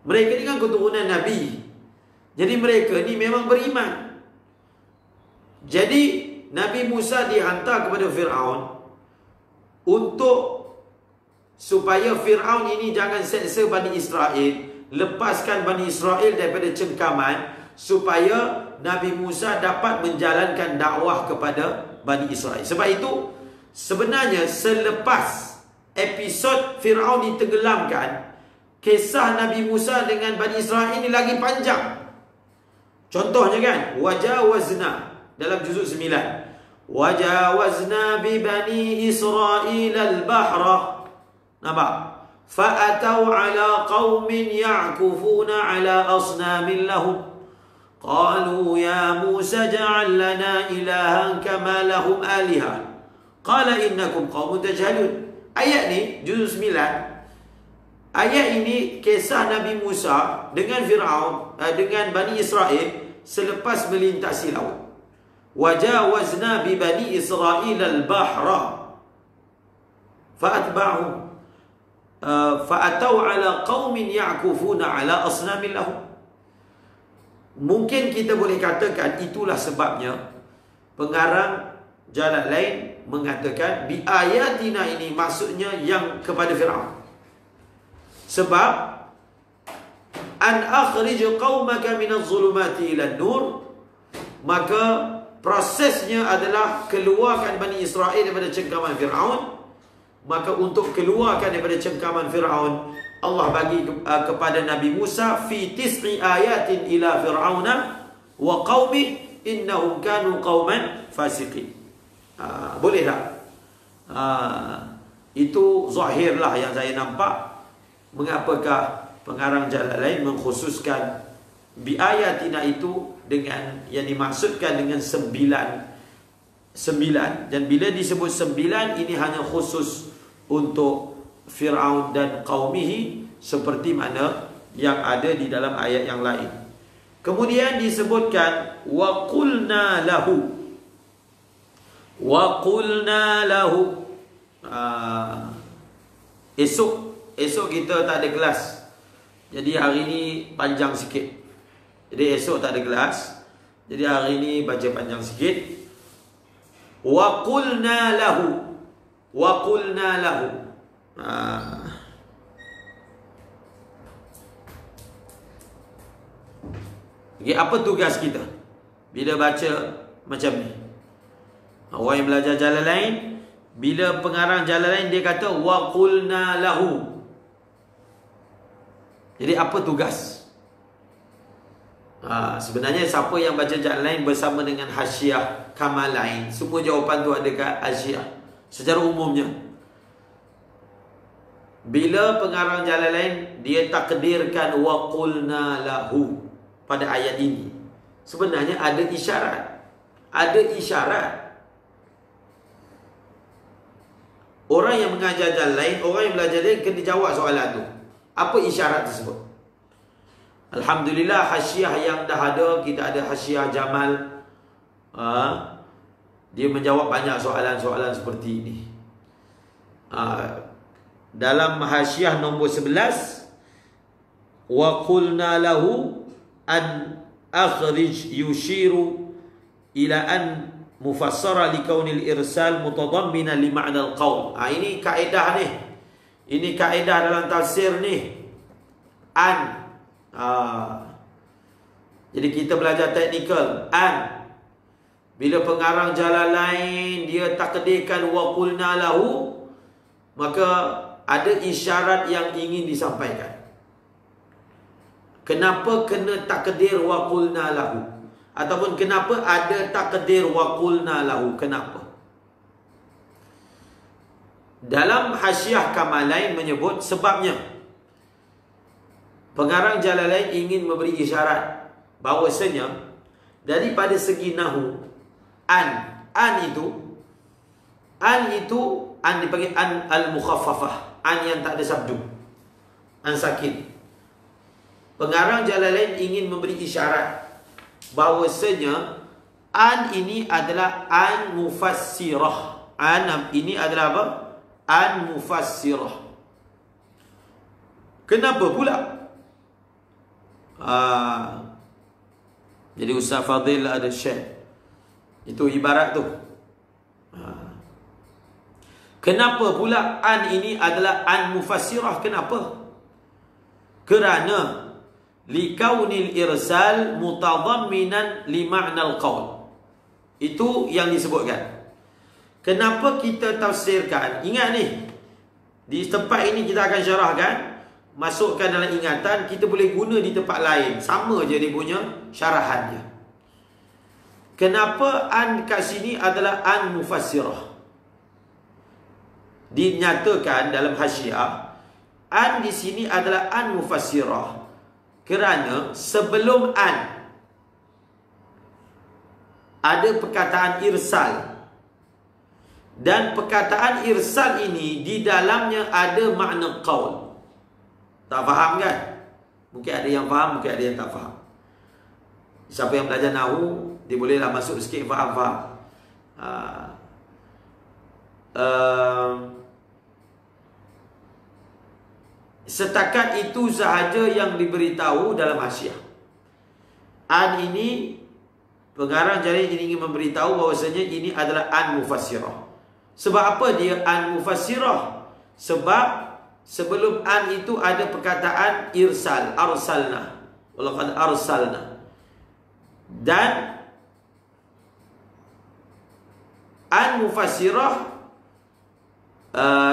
Mereka ni kan keturunan Nabi. Jadi mereka ni memang beriman. Jadi Nabi Musa dihantar kepada Fir'aun untuk supaya Fir'aun ini jangan seksa Bani Israel, lepaskan Bani Israel daripada cengkaman, supaya Nabi Musa dapat menjalankan dakwah kepada Bani Israel. Sebab itu sebenarnya selepas episod Fir'aun ditenggelamkan, kisah Nabi Musa dengan Bani Israel ini lagi panjang. Contohnya kan, wajawazna dalam juzuk 9, wajawazna bi Bani Israel al-bahra. Nampak? Fa'atau ala qawmin ya'kufuna ala asnamin lahum. Qalu ya Musa ja'al lana ilahan kama lahum alihah. Qala innakum qawmun tajhalun. Ayat ni, juzuk 9. Ayat ini kisah Nabi Musa dengan Fir'aun, dengan Bani Israel selepas melintasi laut. Wajawazna bi Bani Israel al-bahra fa'atba'hum fa'atau ala qaumin ya'kufuna ala asnamin lahum. Mungkin kita boleh katakan itulah sebabnya pengarang jalan lain mengatakan bi ayatina ini maksudnya yang kepada Fir'aun. Sebab an akhrij qaumaka minaz zulumati ilan nur, maka prosesnya adalah keluarkan Bani Israel daripada cengkaman Fir'aun. Maka untuk keluarkan daripada cengkaman Fir'aun, Allah bagi kepada Nabi Musa fi tis'i ayatin ila fir'auna wa qaumih innahum kanu qauman fasiqin. Boleh tak? Itu zahirlah yang saya nampak. Mengapakah pengarang jalan lain mengkhususkan bi ayatina itu dengan yang dimaksudkan dengan 9. Dan bila disebut 9, ini hanya khusus untuk Fir'aun dan qaumihi, seperti mana yang ada di dalam ayat yang lain. Kemudian disebutkan wa qulna lahu. Esok kita tak ada kelas. Jadi hari ni panjang sikit. Jadi esok tak ada kelas. Jadi hari ni baca panjang sikit. Wa qulna lahu. Okay, apa tugas kita bila baca macam ni? Orang yang belajar jalan lain, bila pengarang jalan lain dia kata wa qulna lahu. Jadi apa tugas? Sebenarnya siapa yang baca jalan lain bersama dengan hasyiah kamal lain, semua jawapan tu ada kat hasyiah. Secara umumnya, bila pengarang jalan lain dia takdirkan wa qulna lahu, pada ayat ini? Sebenarnya ada isyarat. Ada isyarat. Orang yang mengajar jalan lain, orang yang belajar lain, kena jawab soalan tu. Apa isyarat tersebut? Alhamdulillah, hasyiah yang dah ada, kita ada hasyiah Jamal. Dia menjawab banyak soalan-soalan seperti ini. Dalam hasyiah nombor 11, wa qulna lahu an akhrij yushiru ila an mufassara li kaunil irsal mutadamminan li ma'na al-qaul. Ini kaedah ni. Ini kaedah dalam tafsir ni. Jadi kita belajar teknikal. Bila pengarang jalan lain dia takdirkan wa qulna lahu, maka ada isyarat yang ingin disampaikan. Kenapa kena takdir wa qulna lahu? Ataupun kenapa ada takdir wa qulna lahu? Kenapa? Dalam hasyiah Kamalain menyebut sebabnya. Pengarang Jalalain ingin memberi isyarat bahawasanya daripada segi nahu, an itu dipanggil an al-mukhaffafah, an yang tak ada sabdu, an sakin. Pengarang Jalalain ingin memberi isyarat bahawasanya an ini adalah an mufassirah. An ini adalah apa? An mufassirah. Kenapa pula? Jadi Ustaz Fadil ada share itu ibarat tu. Kenapa pula an ini adalah an mufassirah? Kenapa? Kerana likaunil irsal mutadamminan li ma'nal qaul. Itu yang disebutkan. Kenapa kita tafsirkan? Ingat ni, di tempat ini kita akan syarahkan, masukkan dalam ingatan, kita boleh guna di tempat lain. Sama je dia punya syarahannya. Kenapa an kat sini adalah an mufassirah? Dinyatakan dalam hasyiah, an di sini adalah an mufassirah kerana sebelum an ada perkataan irsal. Dan perkataan irsal ini di dalamnya ada makna qaul. Tak faham kan? Mungkin ada yang faham, mungkin ada yang tak faham. Siapa yang belajar nahu, dia bolehlah masuk sikit faham-faham. Setakat itu sahaja yang diberitahu dalam hasyiah. An ini pengarang Jalalain ingin memberitahu bahawasanya ini adalah an mufassirah. Sebab apa dia an mufassirah? Sebab sebelum an itu ada perkataan irsal, arsalna, walaqad arsalna. Dan an mufassirah,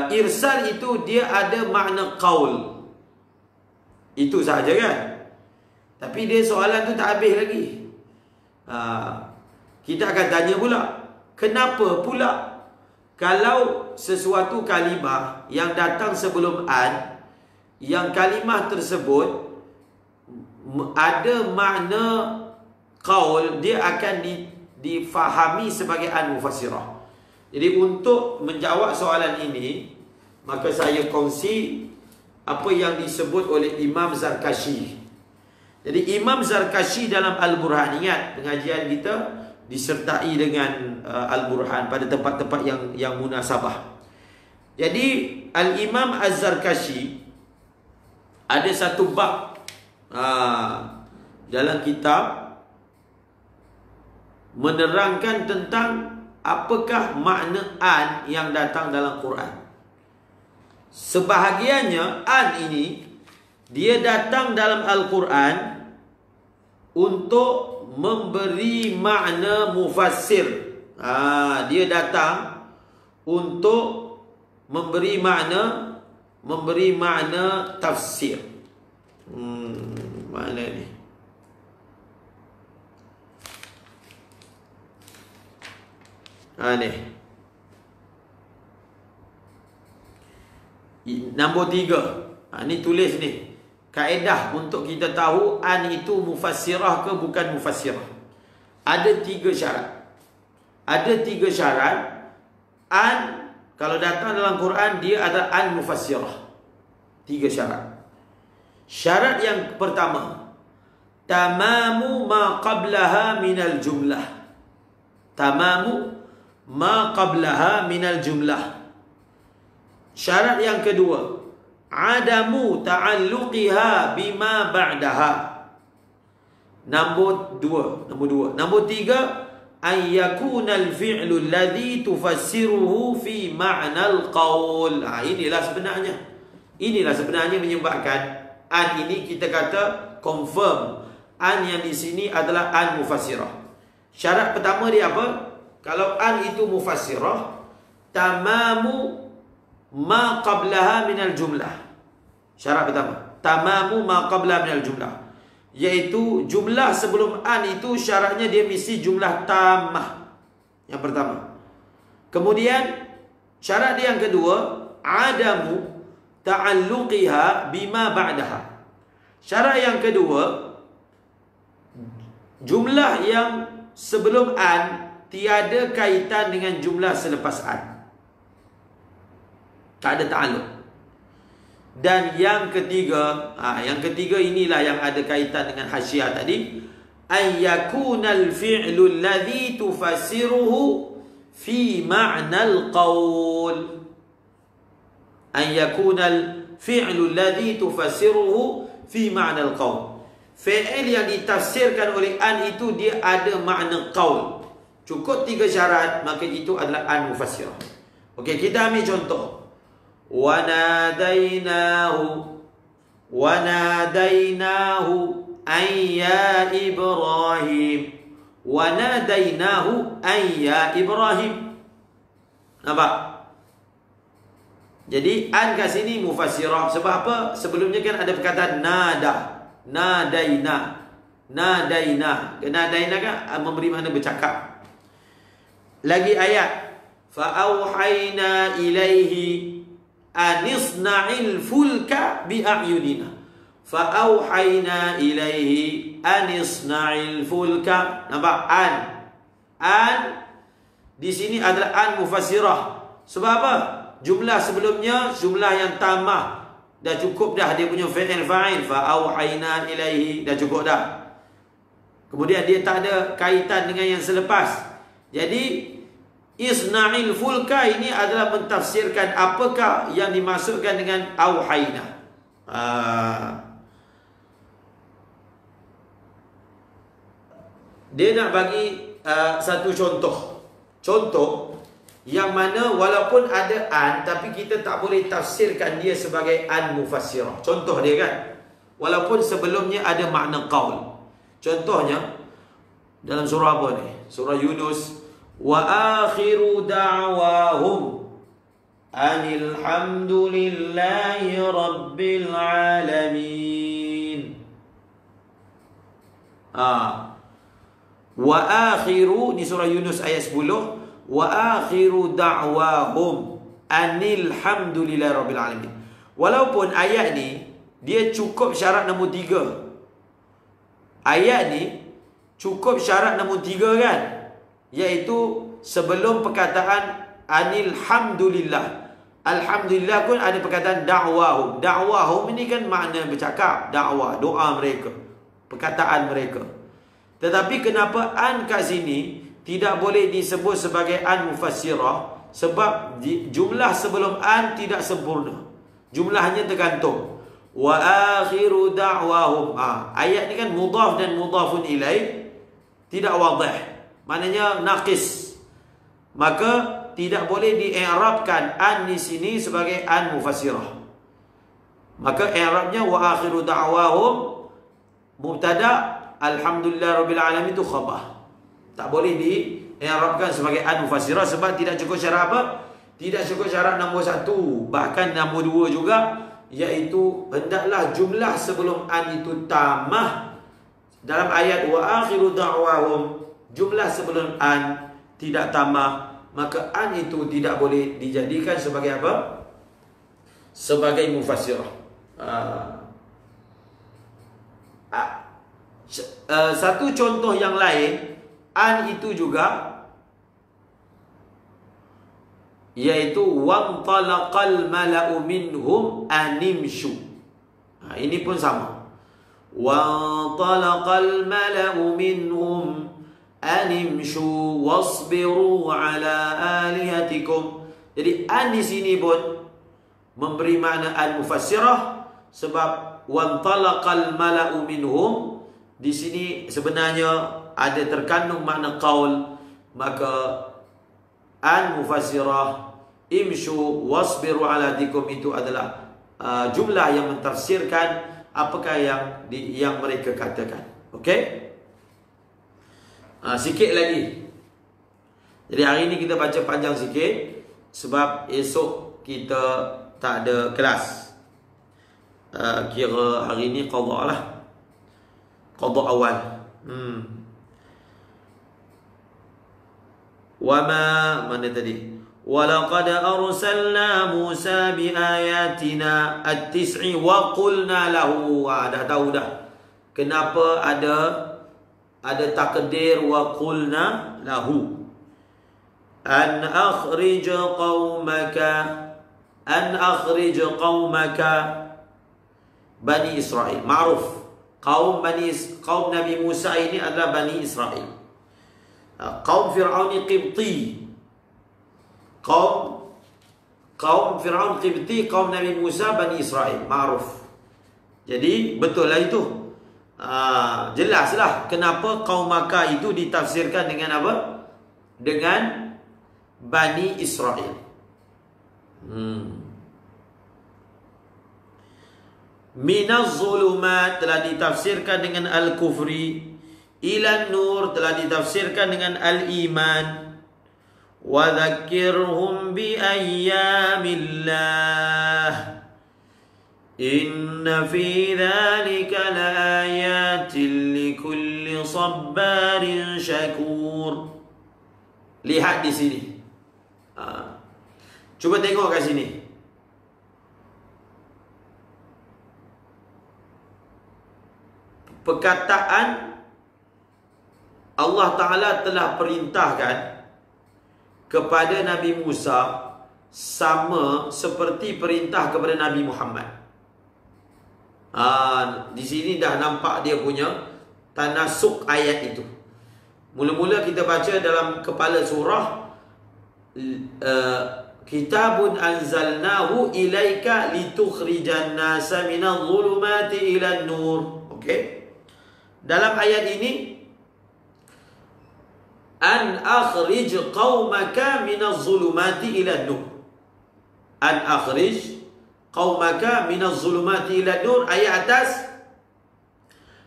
irsal itu dia ada makna qaul. Itu sahaja kan? Tapi dia soalan tu tak habis lagi. Kita akan tanya pula, kenapa pula kalau sesuatu kalimah yang datang sebelum an, yang kalimah tersebut ada makna qaul, dia akan difahami sebagai an mufassirah. Jadi untuk menjawab soalan ini, maka saya kongsi apa yang disebut oleh Imam Zarkashi. Jadi Imam Zarkashi dalam Al-Burhan, ingat pengajian kita disertai dengan Al-Burhan pada tempat-tempat yang munasabah. Jadi Al-Imam Az-Zarkashi ada satu bab dalam kitab menerangkan tentang apakah makna an yang datang dalam Quran. Sebahagiannya an ini dia datang dalam Al-Quran untuk memberi makna mufassir. Dia datang untuk memberi makna tafsir. Mana ni? Ni nombor 3. Ni tulis ni. kaedah untuk kita tahu an itu mufassirah ke bukan mufassirah. Ada 3 syarat. Ada 3 syarat. An kalau datang dalam Quran dia adalah an mufassirah. 3 syarat. Syarat yang pertama, tamamu ma qablaha minal jumlah. Tamamu ma qablaha minal jumlah. Syarat yang kedua, adamu ta'alluqiha bima ba'daha. Nombor 2. Nombor 3, an yakuna al-fi'lu alladhi tufassiruhu fi ma'nal qaul. Inilah sebenarnya menyebabkan an ini kita kata confirm an yang di sini adalah an mufassirah. Syarat pertama dia apa? Kalau an itu mufassirah, tamamu ma qablaha minal jumlah. Syarat pertama, tamamu ma qablaha minal jumlah, iaitu jumlah sebelum an itu syaratnya dia mesti jumlah tamah. Yang pertama. Kemudian syarat dia yang kedua, adamu ta'alluqiha bima ba'daha. Syarat yang kedua, jumlah yang sebelum an tiada kaitan dengan jumlah selepas an. Tak ada ta'alluq. Dan yang ketiga, inilah yang ada kaitan dengan hasyiah tadi, ay yakunal fi'lu alladhi tufassiruhu fi ma'nal qaul. Ay yakunal fi'lu alladhi tufassiruhu fi ma'nal qaul. Fi'il yang ditafsirkan oleh an itu dia ada makna qaul. Cukup 3 syarat, maka itu adalah an mufassirah. Okey, kita ambil contoh. Wanadainahu ayya Ibrahim. Wanadainahu ayya Ibrahim. Nampak? Jadi an kat sini mufassirah. Sebab apa? Sebelumnya kan ada perkataan nada. Nadaina. Nadaina kan memberi makna bercakap. Lagi ayat, fa'auhayna ilaihi anisna'il fulka bi'ayunina. Fa'auhayna ilaihi anisna'il fulka. Nampak? An di sini adalah an mufassirah. Sebab apa? Jumlah sebelumnya jumlah yang tamah. Dah cukup dah dia punya fi'il fa'il. Fa'auhayna ilaihi. Dah cukup dah. Kemudian dia tak ada kaitan dengan yang selepas. Jadi isna'il fulka ini adalah mentafsirkan apakah yang dimaksudkan dengan auhayna. Dia nak bagi satu contoh yang mana walaupun ada an, tapi kita tak boleh tafsirkan dia sebagai an mufassirah. Contoh dia kan, walaupun sebelumnya ada makna qaul. Contohnya dalam surah apa ni? Surah Yunus. Wa akhiru da'wahum anil hamdulillahi rabbil alamin. Wa akhiru, ni surah Yunus ayat 10. Wa akhiru da'wahum anil hamdulillahi rabbil alamin. Walaupun ayat ni dia cukup syarat nombor 3. Ayat ni cukup syarat nombor 3 kan, iaitu sebelum perkataan anil hamdulillah. Alhamdulillah pun ada perkataan da'wahum. Da'wahum ini kan makna bercakap, dakwah, doa mereka, perkataan mereka. Tetapi kenapa an kat sini tidak boleh disebut sebagai an mufassirah? Sebab jumlah sebelum an tidak sempurna. Jumlahnya tergantung. Wa akhiru da'wahum. Ayat ni kan mudhaf dan mudhafun ilaih tidak wadih. Maknanya naqis. Maka tidak boleh di-i'rabkan an di sini sebagai an mufassirah. Maka i'rabnya wa akhiru da'wahum mubtada, alhamdulillah rabbil alamin itu khabar. Tak boleh di-i'rabkan sebagai an mufassirah sebab tidak cukup syarat apa? Tidak cukup syarat nombor 1, bahkan nombor 2 juga, iaitu hendaklah jumlah sebelum an itu tamah. Dalam ayat wa akhiru da'wahum, jumlah sebelum an tidak tamah, maka an itu tidak boleh dijadikan sebagai apa? Sebagai mufassirah. Satu contoh yang lain, an itu juga, yaitu wantalaqal mala'u minhum animshu. Ini pun sama. Wantalaqal mala'u minhum animshu wasbiru ala alihatikum. Jadi an di sini pun memberi makna an mufassirah, sebab wantalaqal mala'u minhum di sini sebenarnya ada terkandung makna qaul, maka an mufassirah imshu wasbiru ala dikum itu adalah jumlah yang mentafsirkan apakah yang mereka katakan. Okey? Sikit lagi. Jadi hari ini kita baca panjang sikit sebab esok kita tak ada kelas. Kira hari ini qada lah. Qada awal. Wama mana tadi? Walaqad arsalna Musa biayatina at-tis'i wa qulna lahu. Dah tahu dah kenapa ada takdir wa qulna lahu. An akhrij qaumaka Bani Israel. Ma'ruf, kaum Nabi Musa ini adalah Bani Israel. Kaum Fir'aun Qibti, kaum Fir'aun Qibti, kaum Nabi Musa Bani Israel. Ma'ruf. Jadi betul lah itu. Jelaslah kenapa kaum Makkah itu ditafsirkan dengan apa? Dengan Bani Israel. Minaz zulumat telah ditafsirkan dengan al-kufri, ila nur telah ditafsirkan dengan al-iman. Wa dhakkirhum bi ayyamillah inna fi dhalika laayatin likulli sabbarin syakur. Lihat di sini. Cuba tengok kat sini. Perkataan Allah Ta'ala telah perintahkan kepada Nabi Musa sama seperti perintah kepada Nabi Muhammad. Di sini dah nampak dia punya tanasuk ayat itu. Mula-mula kita baca dalam kepala surah, kitabun anzalnahu ilaika litukhrijan nasa minadh dhulumati ilan nur. Okey. Dalam ayat ini, an akhrij qaumaka minaz zulumati ila nur. An akhrij qaumaka minaz zulumati ila nur. Ayat atas,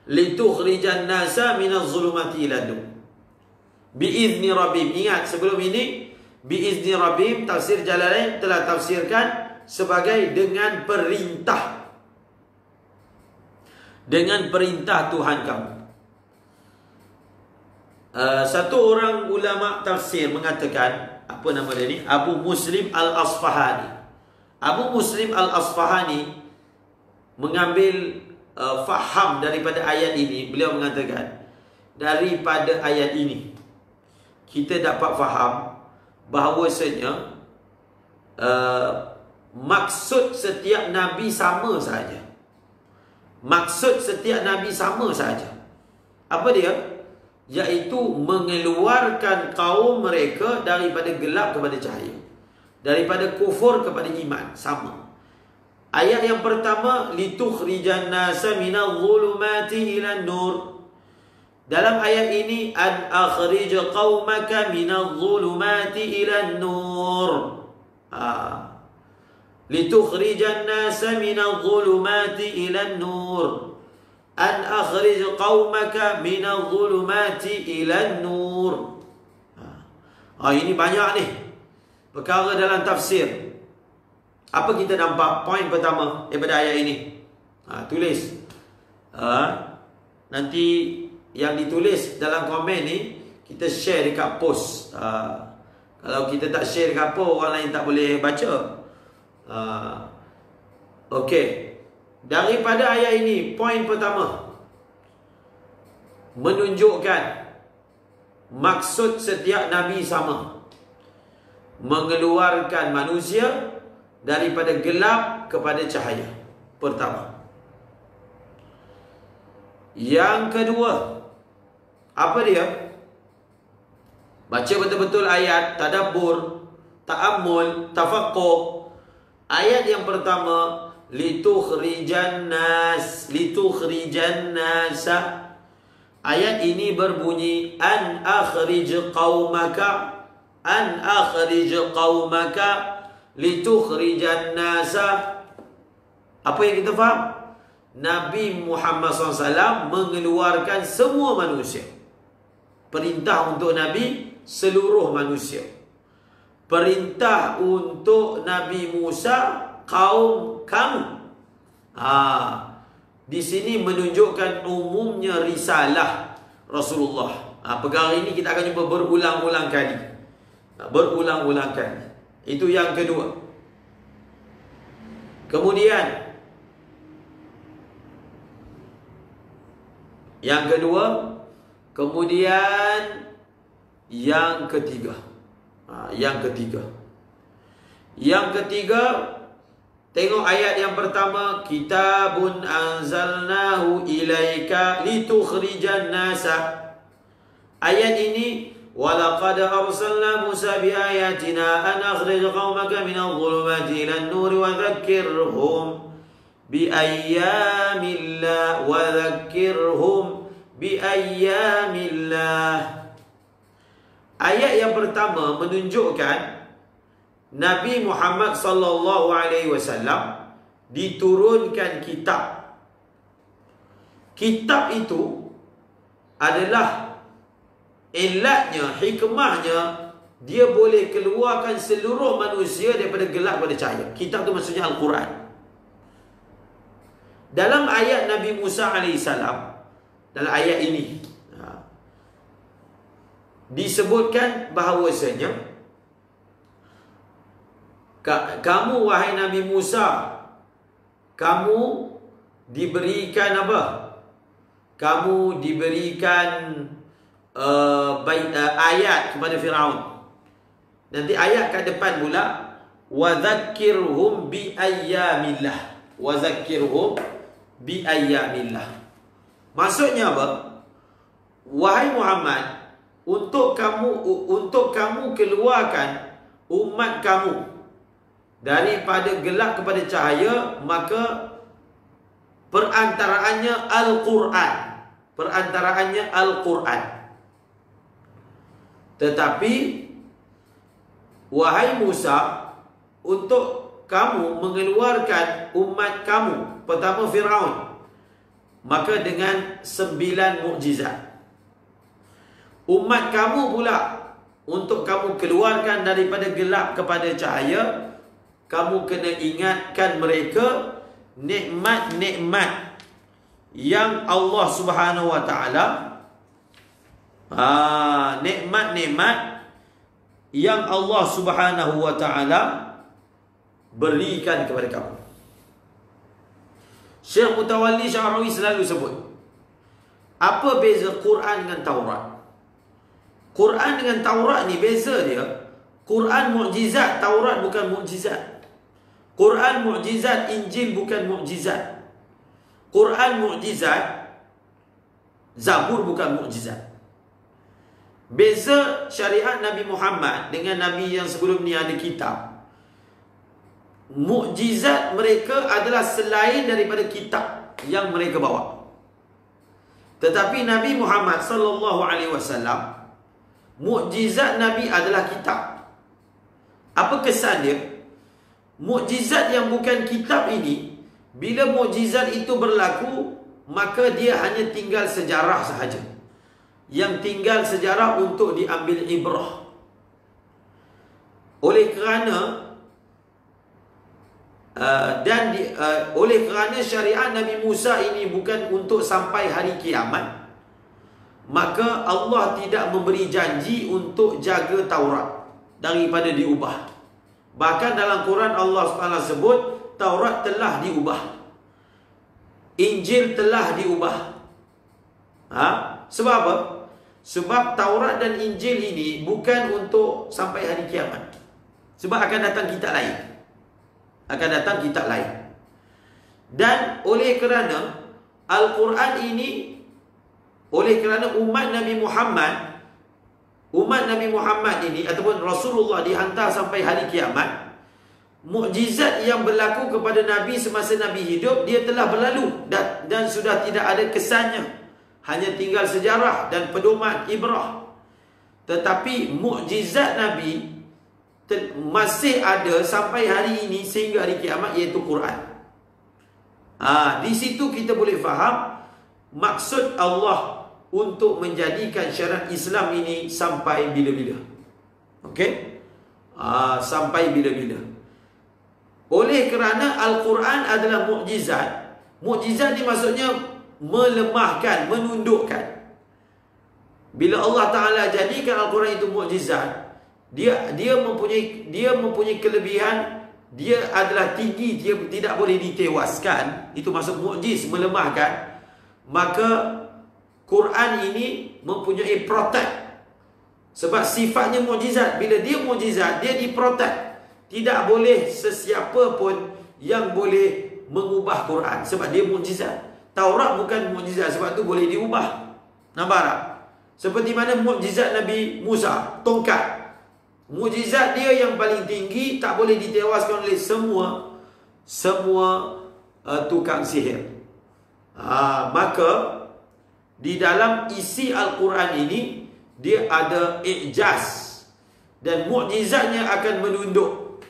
litukhrijan nasa minaz zulumati ila nur biizni rabbihim. Ingat sebelum ini biizni rabbihim, tafsir Jalalain telah tafsirkan sebagai dengan perintah, dengan perintah Tuhan kamu. Satu orang ulama tafsir mengatakan, apa nama dia ni? Abu Muslim Al-Asfahani. Abu Muslim Al-Asfahani mengambil faham daripada ayat ini. Beliau mengatakan, daripada ayat ini kita dapat faham bahawasanya maksud setiap Nabi sama saja. Maksud setiap Nabi sama saja. Apa dia? Iaitu mengeluarkan kaum mereka daripada gelap kepada cahaya, daripada kufur kepada iman. Sama. Ayat yang pertama, litukhrijan nasa minadh dhulumati ilan nur. Dalam ayat ini, an akhrij qaumaka minadh dhulumati ilan nur. Litukhrijan nasa minadh dhulumati ilan nur. An akhrij qaumaka minadh dhulumati ilan nur. Ini banyak ni perkara dalam tafsir. Apa kita nampak? Poin pertama daripada ayat ini. Tulis. Nanti yang ditulis dalam komen ni kita share dekat post. Kalau kita tak share dekat post, orang lain tak boleh baca. Okey. Daripada ayat ini, poin pertama, menunjukkan maksud setiap Nabi sama. Mengeluarkan manusia daripada gelap kepada cahaya. Pertama. Yang kedua, apa dia? Baca betul-betul ayat, tadabbur, ta'ammul, tafaqquh. Ayat yang pertama, litukhrijan nas, litukhrijan nasa. Ayat ini berbunyi an akhrij qaumaka, an akhrij qaumaka litukhrijan nasa. Apa yang kita faham? Nabi Muhammad SAW mengeluarkan semua manusia. Perintah untuk Nabi seluruh manusia. Perintah untuk Nabi Musa, kaum kamu. Di sini menunjukkan umumnya risalah Rasulullah. Perkara ini kita akan jumpa berulang-ulang kali. Berulang-ulang kali. Itu yang kedua. Kemudian yang kedua, kemudian yang ketiga. Yang ketiga, tengok ayat yang pertama, kitabun anzalnahu ilaika litukhrijan nasa. Ayat ini, walaqad arsalna Musa biayatina an akhrij qaumaka minadh dhulumati ilan nuri wa dhakkirhum biayyamillah wa dhakkirhum biayyamillah. Ayat yang pertama menunjukkan Nabi Muhammad sallallahu alaihi wasallam diturunkan kitab. Kitab itu adalah ilatnya, hikmahnya, dia boleh keluarkan seluruh manusia daripada gelap kepada cahaya. Kitab itu maksudnya Al-Quran. Dalam ayat Nabi Musa AS, dalam ayat ini disebutkan bahawasanya kamu wahai Nabi Musa, kamu diberikan apa? Kamu diberikan ayat kepada Firaun. Nanti ayat kat depan pula, wa dzakkirhum bi ayyamillah. Wa dzakkirhum bi ayyamillah. Maksudnya apa? Wahai Muhammad, untuk kamu keluarkan umat kamu daripada gelap kepada cahaya, maka perantaraannya Al-Quran. Perantaraannya Al-Quran. Tetapi wahai Musa, untuk kamu mengeluarkan umat kamu, pertama Firaun, maka dengan 9 mukjizat. Umat kamu pula, untuk kamu keluarkan daripada gelap kepada cahaya, kamu kena ingatkan mereka nikmat-nikmat yang Allah Subhanahu wa taala, nikmat-nikmat yang Allah Subhanahu wa taala berikan kepada kamu. Syekh Mutawalli Syarawi selalu sebut, apa beza Quran dengan Taurat? Quran dengan Taurat ni beza dia. Quran mukjizat, Taurat bukan mukjizat. Quran mukjizat, Injil bukan mukjizat. Quran mukjizat, Zabur bukan mukjizat. Beza syariat Nabi Muhammad dengan Nabi yang sebelum ni ada kitab. Mukjizat mereka adalah selain daripada kitab yang mereka bawa. Tetapi Nabi Muhammad sallallahu alaihi wasallam, mukjizat Nabi adalah kitab. Apa kesan dia? Mukjizat yang bukan kitab ini, bila mukjizat itu berlaku, maka dia hanya tinggal sejarah sahaja. Yang tinggal sejarah untuk diambil ibrah. Oleh kerana oleh kerana syariat Nabi Musa ini bukan untuk sampai hari kiamat, maka Allah tidak memberi janji untuk jaga Taurat daripada diubah. Bahkan dalam Quran Allah SWT sebut Taurat telah diubah, Injil telah diubah. Sebab apa? Sebab Taurat dan Injil ini bukan untuk sampai hari kiamat. Sebab akan datang kitab lain. Akan datang kitab lain. Dan oleh kerana Al-Quran ini, oleh kerana umat Nabi Muhammad ini ataupun Rasulullah dihantar sampai hari kiamat, mukjizat yang berlaku kepada Nabi semasa Nabi hidup, dia telah berlalu dan sudah tidak ada kesannya. Hanya tinggal sejarah dan pedoman, ibrah. Tetapi mukjizat Nabi masih ada sampai hari ini sehingga hari kiamat, iaitu Quran. Di situ kita boleh faham maksud Allah untuk menjadikan syariat Islam ini sampai bila-bila. Okey? Sampai bila-bila. Oleh kerana Al-Quran adalah mukjizat. Mukjizat ni maksudnya melemahkan, menundukkan. Bila Allah Ta'ala jadikan Al-Quran itu mukjizat, dia mempunyai kelebihan. Dia adalah tinggi, dia tidak boleh ditewaskan. Itu maksud mukjiz, melemahkan. Maka Quran ini mempunyai protect. Sebab sifatnya mukjizat. Bila dia mukjizat, dia diprotect. Tidak boleh sesiapa pun yang boleh mengubah Quran, sebab dia mukjizat. Taurat bukan mukjizat, sebab tu boleh diubah. Nampak tak? Seperti mana mukjizat Nabi Musa, tongkat. Mukjizat dia yang paling tinggi, tak boleh ditewaskan oleh semua tukang sihir. Maka di dalam isi Al-Quran ini, dia ada i'jaz, dan mukjizatnya akan menunduk.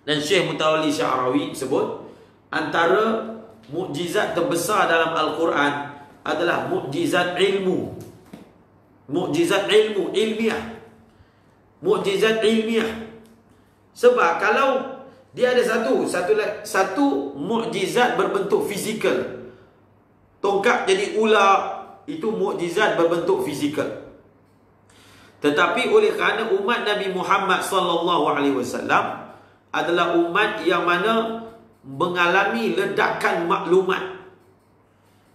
Dan Syekh Mutawalli Sya'rawi sebut, antara mukjizat terbesar dalam Al-Quran adalah mukjizat ilmu. Mukjizat ilmu, ilmiah. Mukjizat ilmiah. Sebab kalau dia ada satu mukjizat berbentuk fizikal. Tongkat jadi ular, itu mukjizat berbentuk fizikal. Tetapi oleh kerana umat Nabi Muhammad SAW adalah umat yang mana mengalami ledakan maklumat,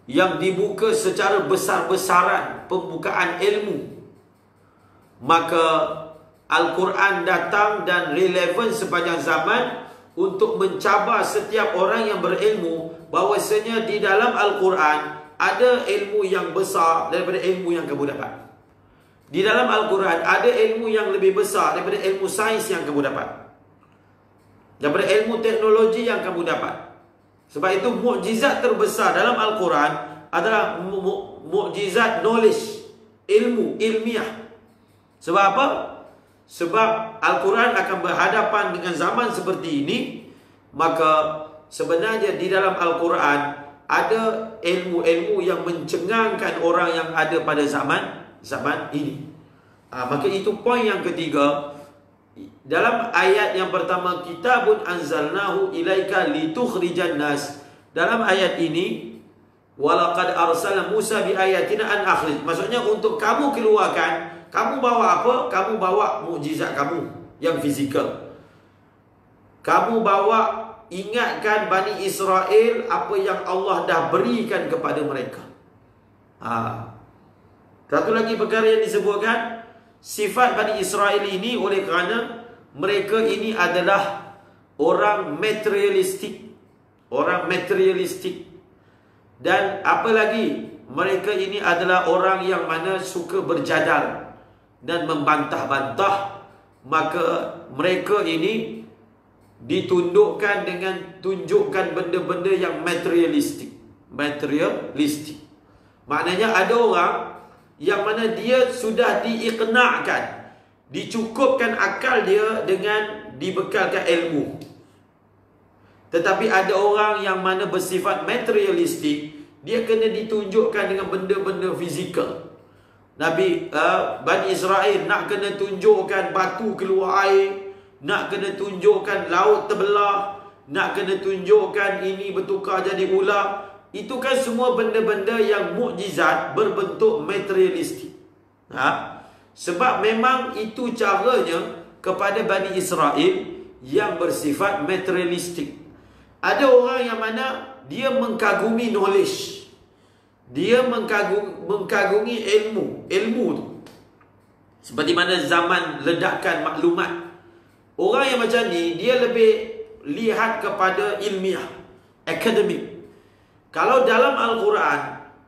yang dibuka secara besar-besaran pembukaan ilmu, maka Al-Quran datang dan relevan sepanjang zaman untuk mencabar setiap orang yang berilmu bahawasanya di dalam Al-Quran ada ilmu yang besar daripada ilmu yang kamu dapat. Di dalam Al-Quran ada ilmu yang lebih besar daripada ilmu sains yang kamu dapat, daripada ilmu teknologi yang kamu dapat. Sebab itu mukjizat terbesar dalam Al-Quran adalah mukjizat knowledge, ilmu, ilmiah. Sebab apa? Sebab Al-Quran akan berhadapan dengan zaman seperti ini. Maka sebenarnya di dalam Al-Quran ada ilmu-ilmu yang mencengangkan orang yang ada pada zaman ini. Maka itu poin yang ketiga. Dalam ayat yang pertama, kitabun anzalnahu ilaika litukhrijan nas. Dalam ayat ini, walaqad arsalna Musa bi ayatina an akhrij. Maksudnya untuk kamu keluarkan. Kamu bawa apa? Kamu bawa mukjizat kamu yang fizikal. Kamu bawa ingatkan Bani Israel apa yang Allah dah berikan kepada mereka. Satu lagi perkara yang disebutkan, sifat Bani Israel ini oleh kerana mereka ini adalah orang materialistik. Orang materialistik. Dan apa lagi? Mereka ini adalah orang yang mana suka berjadal dan membantah-bantah. Maka mereka ini ditundukkan dengan tunjukkan benda-benda yang materialistik. Materialistik. Maknanya ada orang yang mana dia sudah diiqna'kan, dicukupkan akal dia dengan dibekalkan ilmu. Tetapi ada orang yang mana bersifat materialistik, dia kena ditunjukkan dengan benda-benda fizikal. Bani Israel nak kena tunjukkan batu keluar air, nak kena tunjukkan laut terbelah, nak kena tunjukkan ini bertukar jadi ular. Itu kan semua benda-benda yang mukjizat berbentuk materialistik. Sebab memang itu caranya kepada Bani Israel yang bersifat materialistik. Ada orang yang mana dia mengkagumi knowledge. dia mengkagungi ilmu tu. Seperti mana zaman ledakan maklumat, orang yang macam ni dia lebih lihat kepada ilmiah, akademik. Kalau dalam Al-Quran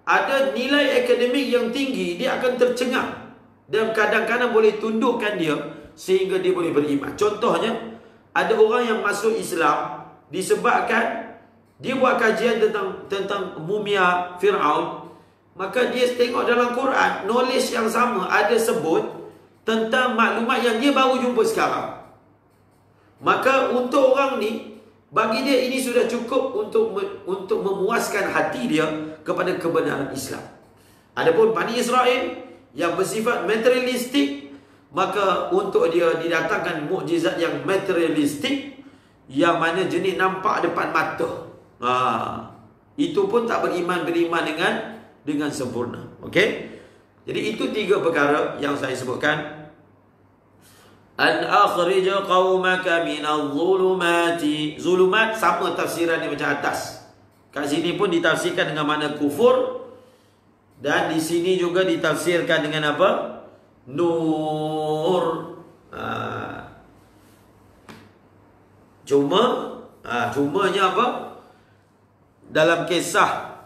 ada nilai akademik yang tinggi, dia akan tercengang dan kadang-kadang boleh tundukkan dia sehingga dia boleh beriman. Contohnya, ada orang yang masuk Islam disebabkan dia buat kajian tentang mumia Fir'aun, maka dia tengok dalam Quran knowledge yang sama ada sebut tentang maklumat yang dia baru jumpa sekarang. Maka untuk orang ni, bagi dia ini sudah cukup untuk memuaskan hati dia kepada kebenaran Islam. Adapun Bani Israel yang bersifat materialistik, maka untuk dia didatangkan mukjizat yang materialistik, yang mana jenis nampak depan mata. Itu pun tak beriman dengan sempurna. Okey? Jadi itu 3 perkara yang saya sebutkan. An akhrij qaumaka minadh zulumati. Zulumat sama tafsiran dia macam atas. Kat sini pun ditafsirkan dengan makna kufur, dan di sini juga ditafsirkan dengan apa? Nur. Cumanya apa? Dalam kisah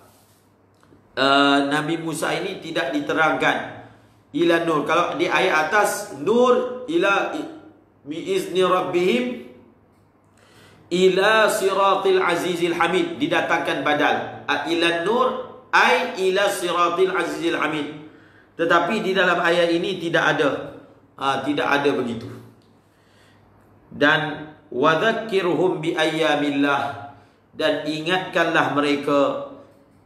Nabi Musa ini tidak diterangkan ila nur. Kalau di ayat atas, nur ila biizni rabbihim ila siratil azizil hamid, didatangkan badal. Ila nur ay ila siratil azizil hamid. Tetapi di dalam ayat ini tidak ada begitu. Dan wadzakkirhum bi ayyamillah, dan ingatkanlah mereka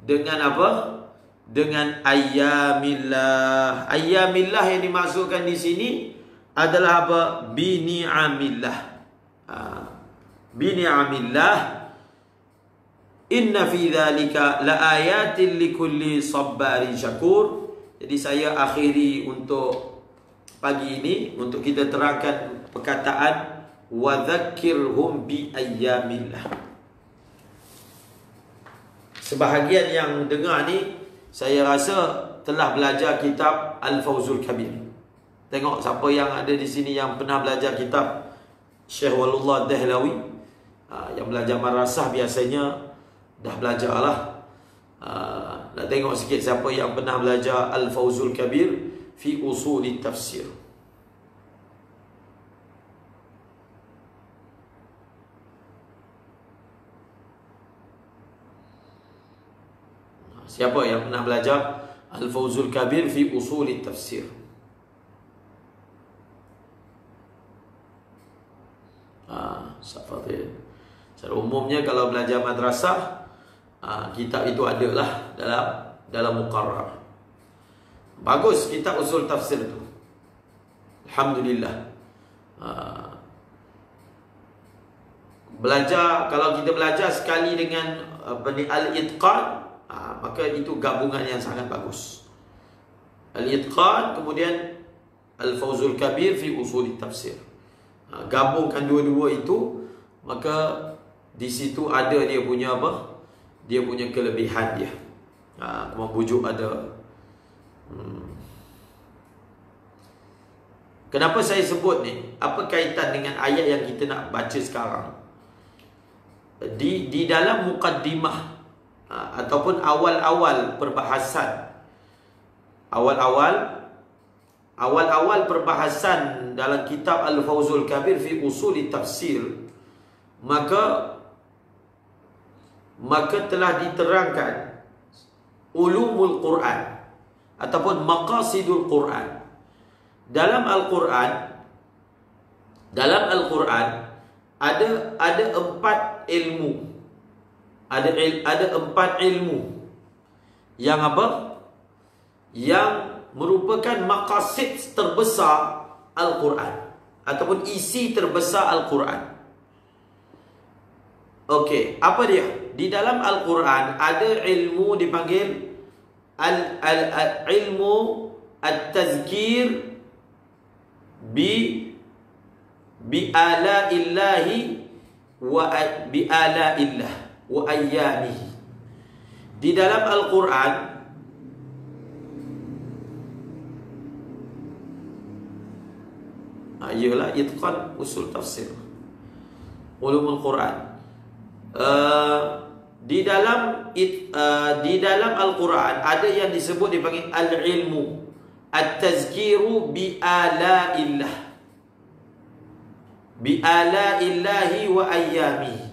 dengan apa? Dengan ayyamillah. Ayyamillah yang dimaksudkan di sini adalah apa? Bini'amillah. Bini'amillah. Inna fi dzalika laayatin likulli sabbarin syakur. Jadi saya akhiri untuk pagi ini, untuk kita terangkan perkataan wadzakkirhum bi ayyamillah. Sebahagian yang dengar ni, saya rasa telah belajar kitab Al-Fawzul Kabir. Tengok siapa yang ada di sini yang pernah belajar kitab Syekh Walullah Dahlawi. Yang belajar madrasah biasanya dah belajar lah. Nak tengok sikit siapa yang pernah belajar Al-Fawzul Kabir fi usulit tafsir. Siapa yang pernah belajar Al-Fawzul Kabir fi usulit tafsir? Safadil. Secara umumnya kalau belajar madrasah, kitab itu adalah dalam muqarrar. Bagus kitab usul tafsir itu. Alhamdulillah. Belajar, kalau kita belajar sekali dengan al-itqan, maka itu gabungan yang sangat bagus. Al-itqan, kemudian Al-Fawzul Kabir fi usul tafsir. Gabungkan dua-dua itu, maka di situ ada dia punya apa? Dia punya kelebihan dia. Membujuk ada. Kenapa saya sebut ni? Apa kaitan dengan ayat yang kita nak baca sekarang? Di dalam muqaddimah ataupun awal-awal perbahasan, awal-awal perbahasan dalam kitab Al-Fawzul Kabir fi usul tafsir, maka telah diterangkan ulumul Quran ataupun maqasidul Quran. Dalam Al-Quran ada 4 ilmu. Ada 4 ilmu yang apa? Yang merupakan maqasid terbesar Al-Quran ataupun isi terbesar Al-Quran. Okey, apa dia? Di dalam Al-Quran ada ilmu dipanggil ilmu at-tazkir bi ala'illahi wa bi ala'illah wa ayyamihi. Di dalam Al-Quran Ialah itqan usul tafsir, ulumul Quran. Di dalam Al-Quran ada yang disebut dipanggil al-ilmu, at-tazkiru bi ala'illah, bi ala'illahi wa ayyamihi.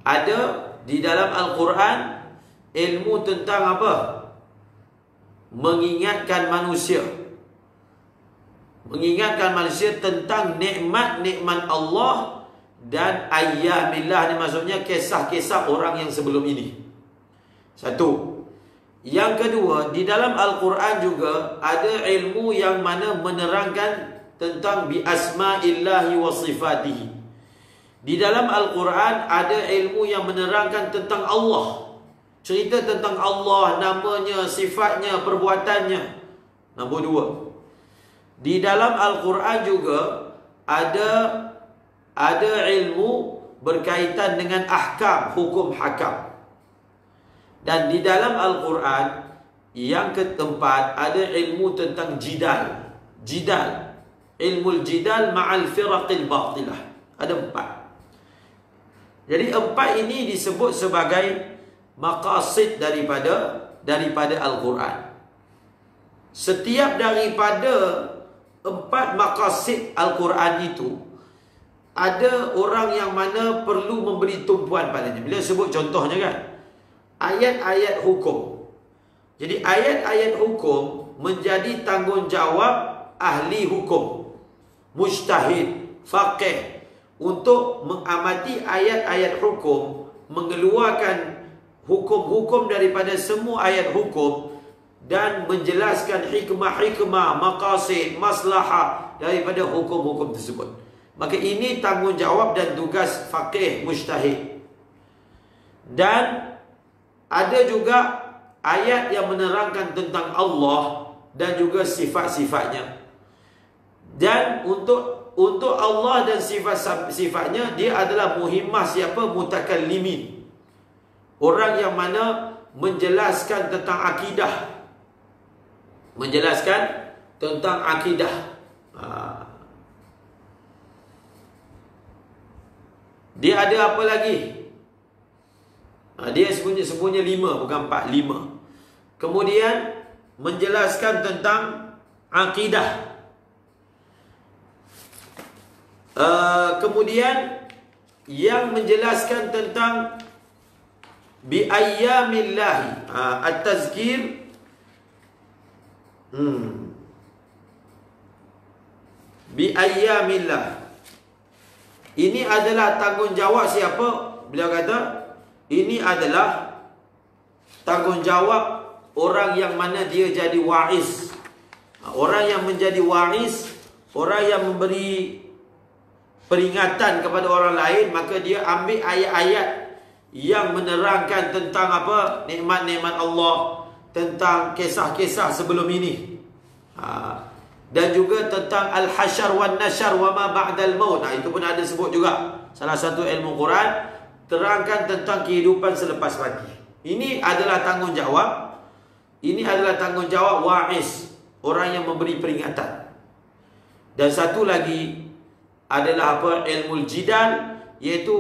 Ada di dalam Al-Quran ilmu tentang apa? Mengingatkan manusia tentang nikmat-nikmat Allah dan ayyamillah, ni maksudnya kisah-kisah orang yang sebelum ini. Satu. Yang kedua, di dalam Al-Quran juga ada ilmu yang mana menerangkan tentang bi asma'illahi wa sifatihi. Di dalam Al-Quran ada ilmu yang menerangkan tentang Allah, cerita tentang Allah, namanya, sifatnya, perbuatannya. Nombor dua, di dalam Al-Quran juga ada ilmu berkaitan dengan ahkam, hukum hakam. Dan di dalam Al-Quran yang keempat ada ilmu tentang jidal. Ilmu jidal ma'al firaqil batilah. Ada empat. Jadi empat ini disebut sebagai maqasid daripada Al-Quran. Setiap daripada empat maqasid Al-Quran itu ada orang yang mana perlu memberi tumpuan padanya. Bila sebut contohnya kan, ayat-ayat hukum. Jadi ayat-ayat hukum menjadi tanggungjawab ahli hukum, mujtahid, faqih, untuk mengamati ayat-ayat hukum, mengeluarkan hukum-hukum daripada semua ayat hukum dan menjelaskan hikmah-hikmah, maqasid, maslahah daripada hukum-hukum tersebut. Maka ini tanggungjawab dan tugas faqih, mujtahid. Dan ada juga ayat yang menerangkan tentang Allah dan juga sifat-sifatnya. Dan untuk Allah dan sifat-sifatnya, dia adalah muhimmah siapa? Mutakallimin. Orang yang mana menjelaskan tentang akidah. Menjelaskan tentang akidah. Dia ada apa lagi? Dia sebenarnya 5, bukan 4, 5. Kemudian menjelaskan tentang akidah. Kemudian yang menjelaskan tentang bi ayyamillah, at-tazkir, bi ayyamillah. Ini adalah tanggungjawab siapa? Beliau kata ini adalah tanggungjawab orang yang mana dia jadi wa'iz. Orang yang menjadi wa'iz, orang yang memberi peringatan kepada orang lain, maka dia ambil ayat-ayat yang menerangkan tentang apa? Nikmat-nikmat Allah, tentang kisah-kisah sebelum ini. Dan juga tentang al-hasyar wan nasyar wa ma ba'dal maut. Itu pun ada sebut juga. Salah satu ilmu Quran terangkan tentang kehidupan selepas mati. Ini adalah tanggungjawab. Ini adalah tanggungjawab wa'iz, orang yang memberi peringatan. Dan satu lagi adalah apa? Ilmu jidal, iaitu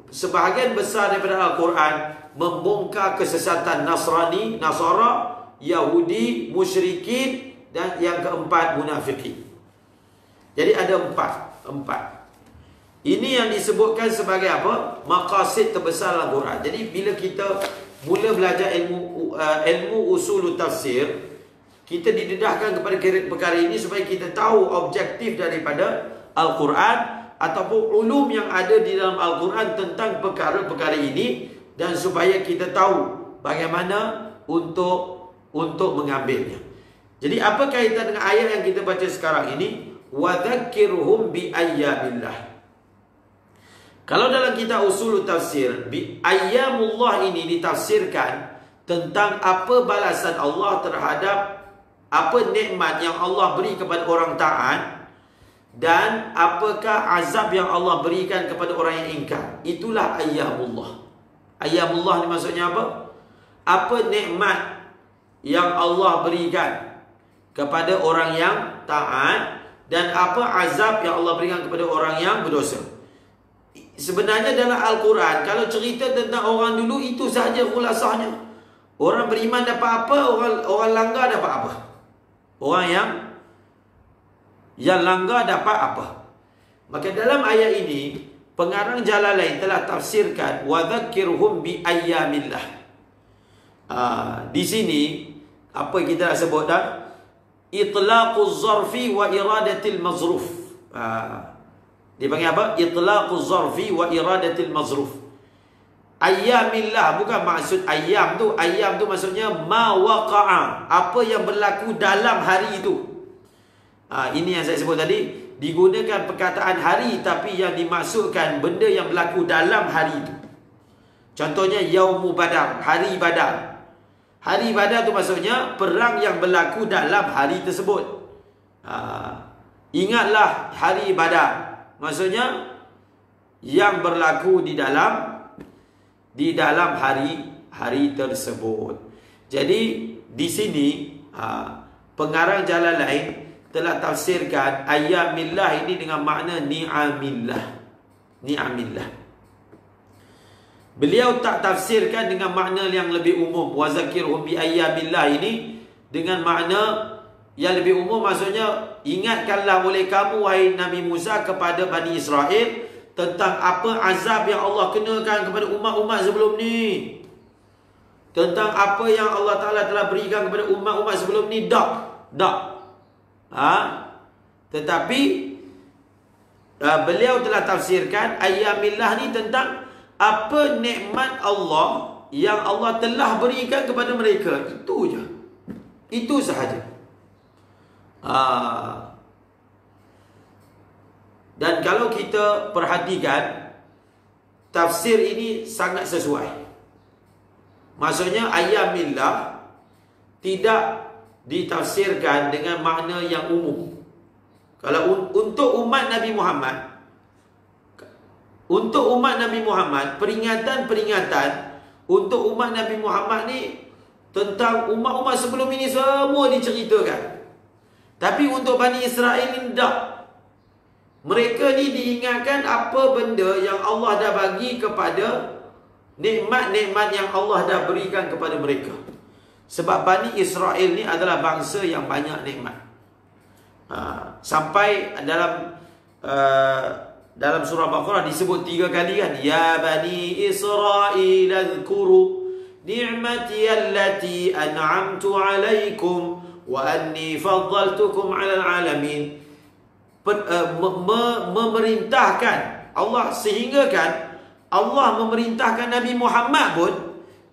sebahagian besar daripada Al-Quran membongkar kesesatan Nasrani, Nasara, Yahudi, musyrikin, dan yang keempat munafikin. Jadi ada empat. Ini yang disebutkan sebagai apa? Maqasid terbesar Al-Quran. Jadi bila kita mula belajar ilmu usul tafsir, kita didedahkan kepada perkara ini supaya kita tahu objektif daripada Al-Quran ataupun ulum yang ada di dalam Al-Quran tentang perkara-perkara ini, dan supaya kita tahu bagaimana untuk mengambilnya. Jadi apa kaitan dengan ayat yang kita baca sekarang ini? Wa dzakirhum bi ayyamillah. Kalau dalam kitab usul tafsir, bi ayyamullah ini ditafsirkan tentang apa balasan Allah terhadap apa nikmat yang Allah beri kepada orang taat, dan apakah azab yang Allah berikan kepada orang yang ingkar. Itulah ayyamullah. Ayyamullah ni maksudnya apa? Apa nikmat yang Allah berikan kepada orang yang taat, dan apa azab yang Allah berikan kepada orang yang berdosa. Sebenarnya dalam Al-Quran, kalau cerita tentang orang dulu, itu sahaja khulasahnya. Orang beriman dapat apa, orang langgar dapat apa. Orang yang langgar dapat apa. Maka dalam ayat ini, pengarang Jalalain telah tafsirkan wa dzakirhum bi ayyamillah. Di sini apa kita nak sebut dah? Itlaquz zarfi wa iradatil mazruf. Dia panggil apa? Itlaquz zarfi wa iradatil mazruf. Ayyamillah bukan maksud ayyam tu. Ayyam tu maksudnya ma waqa'a, apa yang berlaku dalam hari itu. Ini yang saya sebut tadi. Digunakan perkataan hari, tapi yang dimaksudkan benda yang berlaku dalam hari itu. Contohnya Yaumu Badar, hari Badar. Hari Badar tu maksudnya perang yang berlaku dalam hari tersebut. Ingatlah hari Badar, maksudnya yang berlaku di dalam hari tersebut. Jadi di sini pengarang Jalalain telah tafsirkan ayyamillah ini dengan makna ni'amillah. Ni'amillah. Beliau tak tafsirkan dengan makna yang lebih umum. Wa zakirhum bi ayyamillah ini dengan makna yang lebih umum, maksudnya ingatkanlah oleh kamu wahai Nabi Musa kepada Bani Israel tentang apa azab yang Allah kenakan kepada umat-umat sebelum ni. Tentang apa yang Allah Ta'ala telah berikan kepada umat-umat sebelum ni. Tetapi beliau telah tafsirkan ayyamillah ni tentang apa nikmat Allah yang Allah telah berikan kepada mereka. Itu je. Itu sahaja. Dan kalau kita perhatikan, tafsir ini sangat sesuai. Maksudnya ayyamillah tidak ditafsirkan dengan makna yang umum. Kalau untuk umat Nabi Muhammad, peringatan-peringatan untuk umat Nabi Muhammad ni tentang umat-umat sebelum ini semua diceritakan. Tapi untuk Bani Israel ni tak. Mereka ni diingatkan apa benda yang Allah dah bagi kepada nikmat-nikmat yang Allah dah berikan kepada mereka. Sebab Bani Israel ni adalah bangsa yang banyak nikmat. Sampai dalam surah Baqarah disebut 3 kali kan. Ya Bani Israel azkuru ni'mati allati an'amtu alaikum wa anni faddaltukum 'alal alamin. Memerintahkan Allah, sehingga kan Allah memerintahkan Nabi Muhammad pun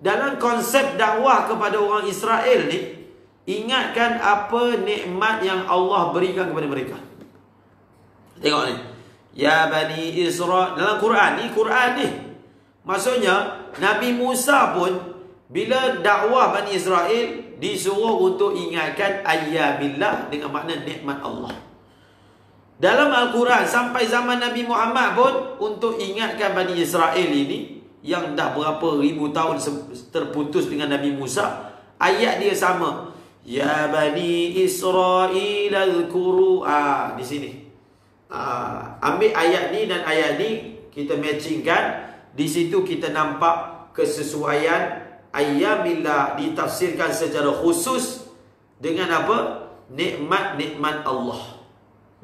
dalam konsep dakwah kepada orang Israel ni, ingatkan apa nikmat yang Allah berikan kepada mereka. Tengok ni. Ya Bani Israel. Dalam Quran ni, maksudnya Nabi Musa pun bila dakwah Bani Israel disuruh untuk ingatkan ayyamillah dengan makna nikmat Allah. Dalam Al-Quran sampai zaman Nabi Muhammad pun untuk ingatkan Bani Israel ini yang dah berapa ribu tahun terputus dengan Nabi Musa, ayat dia sama. Ya Bani Israel azkuru. Di sini. Ambil ayat ni dan ayat ni, kita matchingkan. Di situ kita nampak kesesuaian. Ayyamillah ditafsirkan secara khusus dengan apa? Nikmat-nikmat Allah.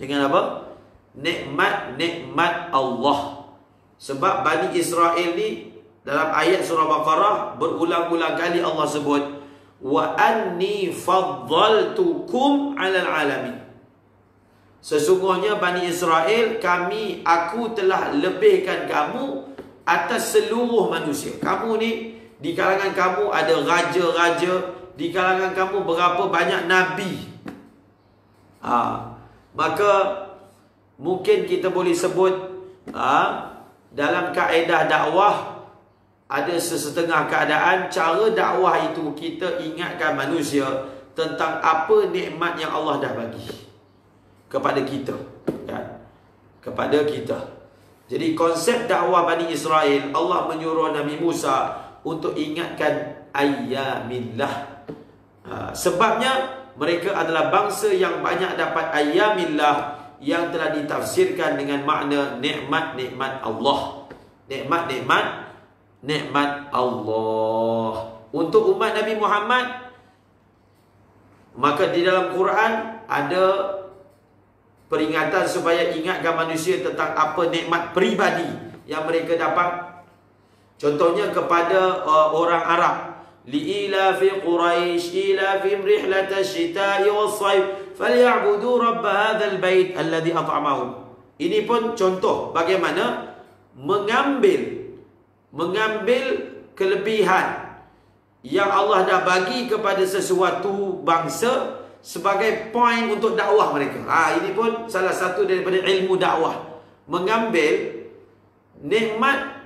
Dengan apa? Nikmat-nikmat Allah. Sebab Bani Israel ni dalam ayat surah Baqarah berulang-ulang kali Allah sebut wa anni faddaltukum 'alal alamin. Sesungguhnya Bani Israel, aku telah lebihkan kamu atas seluruh manusia. Kamu ni, di kalangan kamu ada raja-raja, di kalangan kamu berapa banyak nabi. Maka mungkin kita boleh sebut dalam kaedah dakwah ada sesetengah keadaan cara dakwah itu kita ingatkan manusia tentang apa nikmat yang Allah dah bagi kepada kita, kan? Kepada kita. Jadi konsep dakwah Bani Israel, Allah menyuruh Nabi Musa untuk ingatkan ayyamillah. Sebabnya mereka adalah bangsa yang banyak dapat ayyamillah, yang telah ditafsirkan dengan makna nikmat-nikmat Allah. Nikmat Allah untuk umat Nabi Muhammad. Maka di dalam Quran ada peringatan supaya ingatkan manusia tentang apa nikmat peribadi yang mereka dapat. Contohnya kepada orang Arab, li'ilafi Quraisy ilafim rihlatash shita'i was-sayf falyabudu rabb hadzal bait alladhi at'amahum. Ini pun contoh bagaimana mengambil kelebihan yang Allah dah bagi kepada sesuatu bangsa sebagai poin untuk dakwah mereka. Ini pun salah satu daripada ilmu dakwah. Mengambil nikmat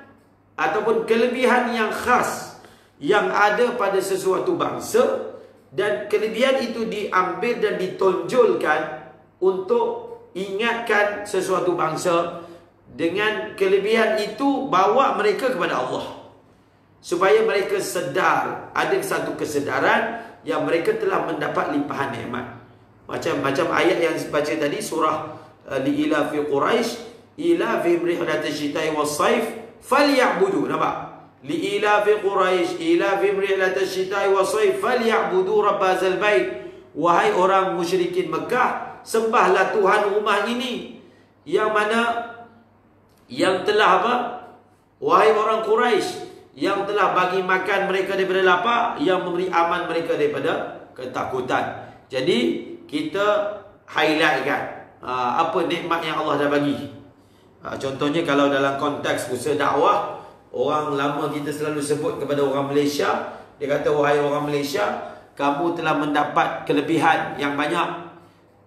ataupun kelebihan yang khas yang ada pada sesuatu bangsa, dan kelebihan itu diambil dan ditonjolkan untuk ingatkan sesuatu bangsa. Dengan kelebihan itu bawa mereka kepada Allah, supaya mereka sedar, ada satu kesedaran yang mereka telah mendapat limpahan nikmat. Macam ayat yang baca tadi, surah li'ilafi Quraisy ilafihim rihlatash shita'i was-sayf falyabudu. Nampak? Li'ilafi Quraisy ilafihim rihlatash shita'i was-sayf falyabudu rabb hadzal bait. Wahai orang musyrikin Mekah, sembahlah Tuhan rumah ini, yang mana yang telah apa? Wahai orang Quraisy, yang telah bagi makan mereka daripada lapar, yang memberi aman mereka daripada ketakutan. Jadi kita highlightkan apa nikmat yang Allah dah bagi. Contohnya kalau dalam konteks usaha dakwah, orang lama kita selalu sebut kepada orang Malaysia, dia kata, wahai orang Malaysia, kamu telah mendapat kelebihan yang banyak.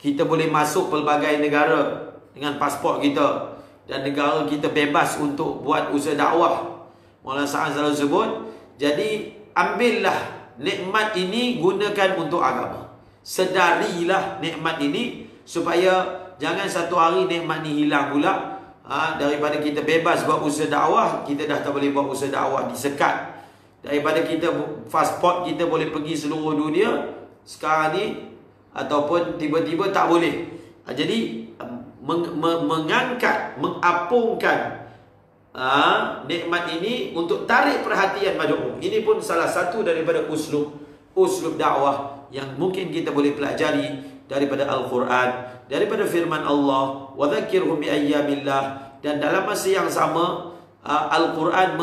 Kita boleh masuk pelbagai negara dengan pasport kita, dan negara kita bebas untuk buat usaha dakwah. Maulana Sa'ad selalu sebut, jadi ambillah nikmat ini, gunakan untuk agama. Sedarilah nikmat ini, supaya jangan satu hari nikmat ini hilang pula. Daripada kita bebas buat usaha dakwah, kita dah tak boleh buat usaha dakwah, disekat. Daripada kita pasport kita boleh pergi seluruh dunia, sekarang ni ataupun tiba-tiba tak boleh. Jadi mengangkat, mengapungkan nikmat ini untuk tarik perhatian mad'u. Ini pun salah satu daripada uslub dakwah yang mungkin kita boleh pelajari daripada Al-Quran, daripada firman Allah, wa dzakirhum bi ayyamillah. Dan dalam masa yang sama, Al-Quran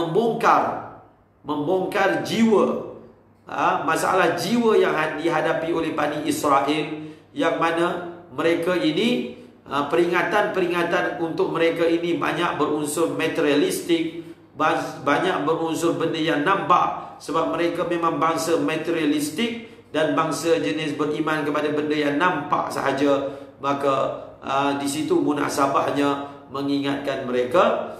membongkar jiwa, masalah jiwa yang dihadapi oleh Bani Israel, yang mana mereka ini, peringatan-peringatan untuk mereka ini banyak berunsur materialistik, banyak berunsur benda yang nampak, sebab mereka memang bangsa materialistik dan bangsa jenis beriman kepada benda yang nampak sahaja. Maka di situ munasabahnya mengingatkan mereka.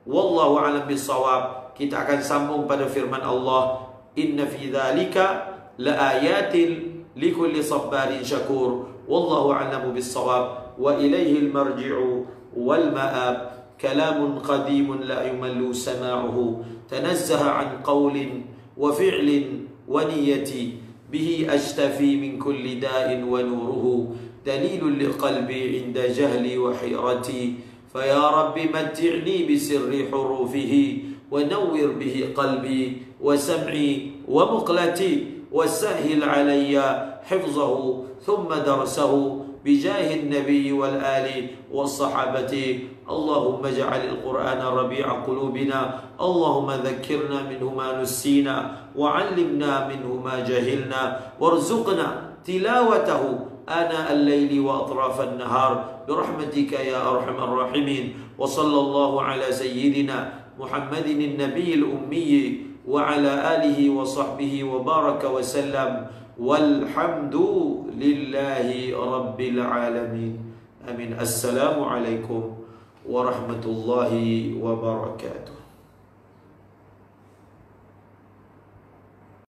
Wallahu a'lam bissawab. Kita akan sambung pada firman Allah, inna fi dzalika laayatin likulli sabbarin syakur. Wallahu a'lamu bissawab. Wa ilaihil marji'u wal ma'ab. Kalamun qadimun la yumallu sama'uhu. Tanazzaha an qawlin wa fi'lin wa niyati. Bihi ashtafi min kulli da'in wa nuruhu. Dalilun liqalbi inda jahli wa hirati. Faya Rabbi matti'ni bisirri hurufihi. Wa nawwir bihi qalbi wa sam'i wa muqlati. Wa sahil alayya hifzahu thumma darsahu. بجاه النبي والآل والصحابة. اللهم اجعل القرآن ربيع قلوبنا. اللهم ذكرنا منه ما نسينا وعلمنا منه ما جهلنا وارزقنا تلاوته آناء الليل وأطراف النهار برحمتك يا أرحم الراحمين. وصلى الله على سيدنا محمد النبي الأمي وعلى آله وصحبه وبارك وسلم. والحمد لله رب العالمين. آمين. السلام عليكم ورحمة الله وبركاته.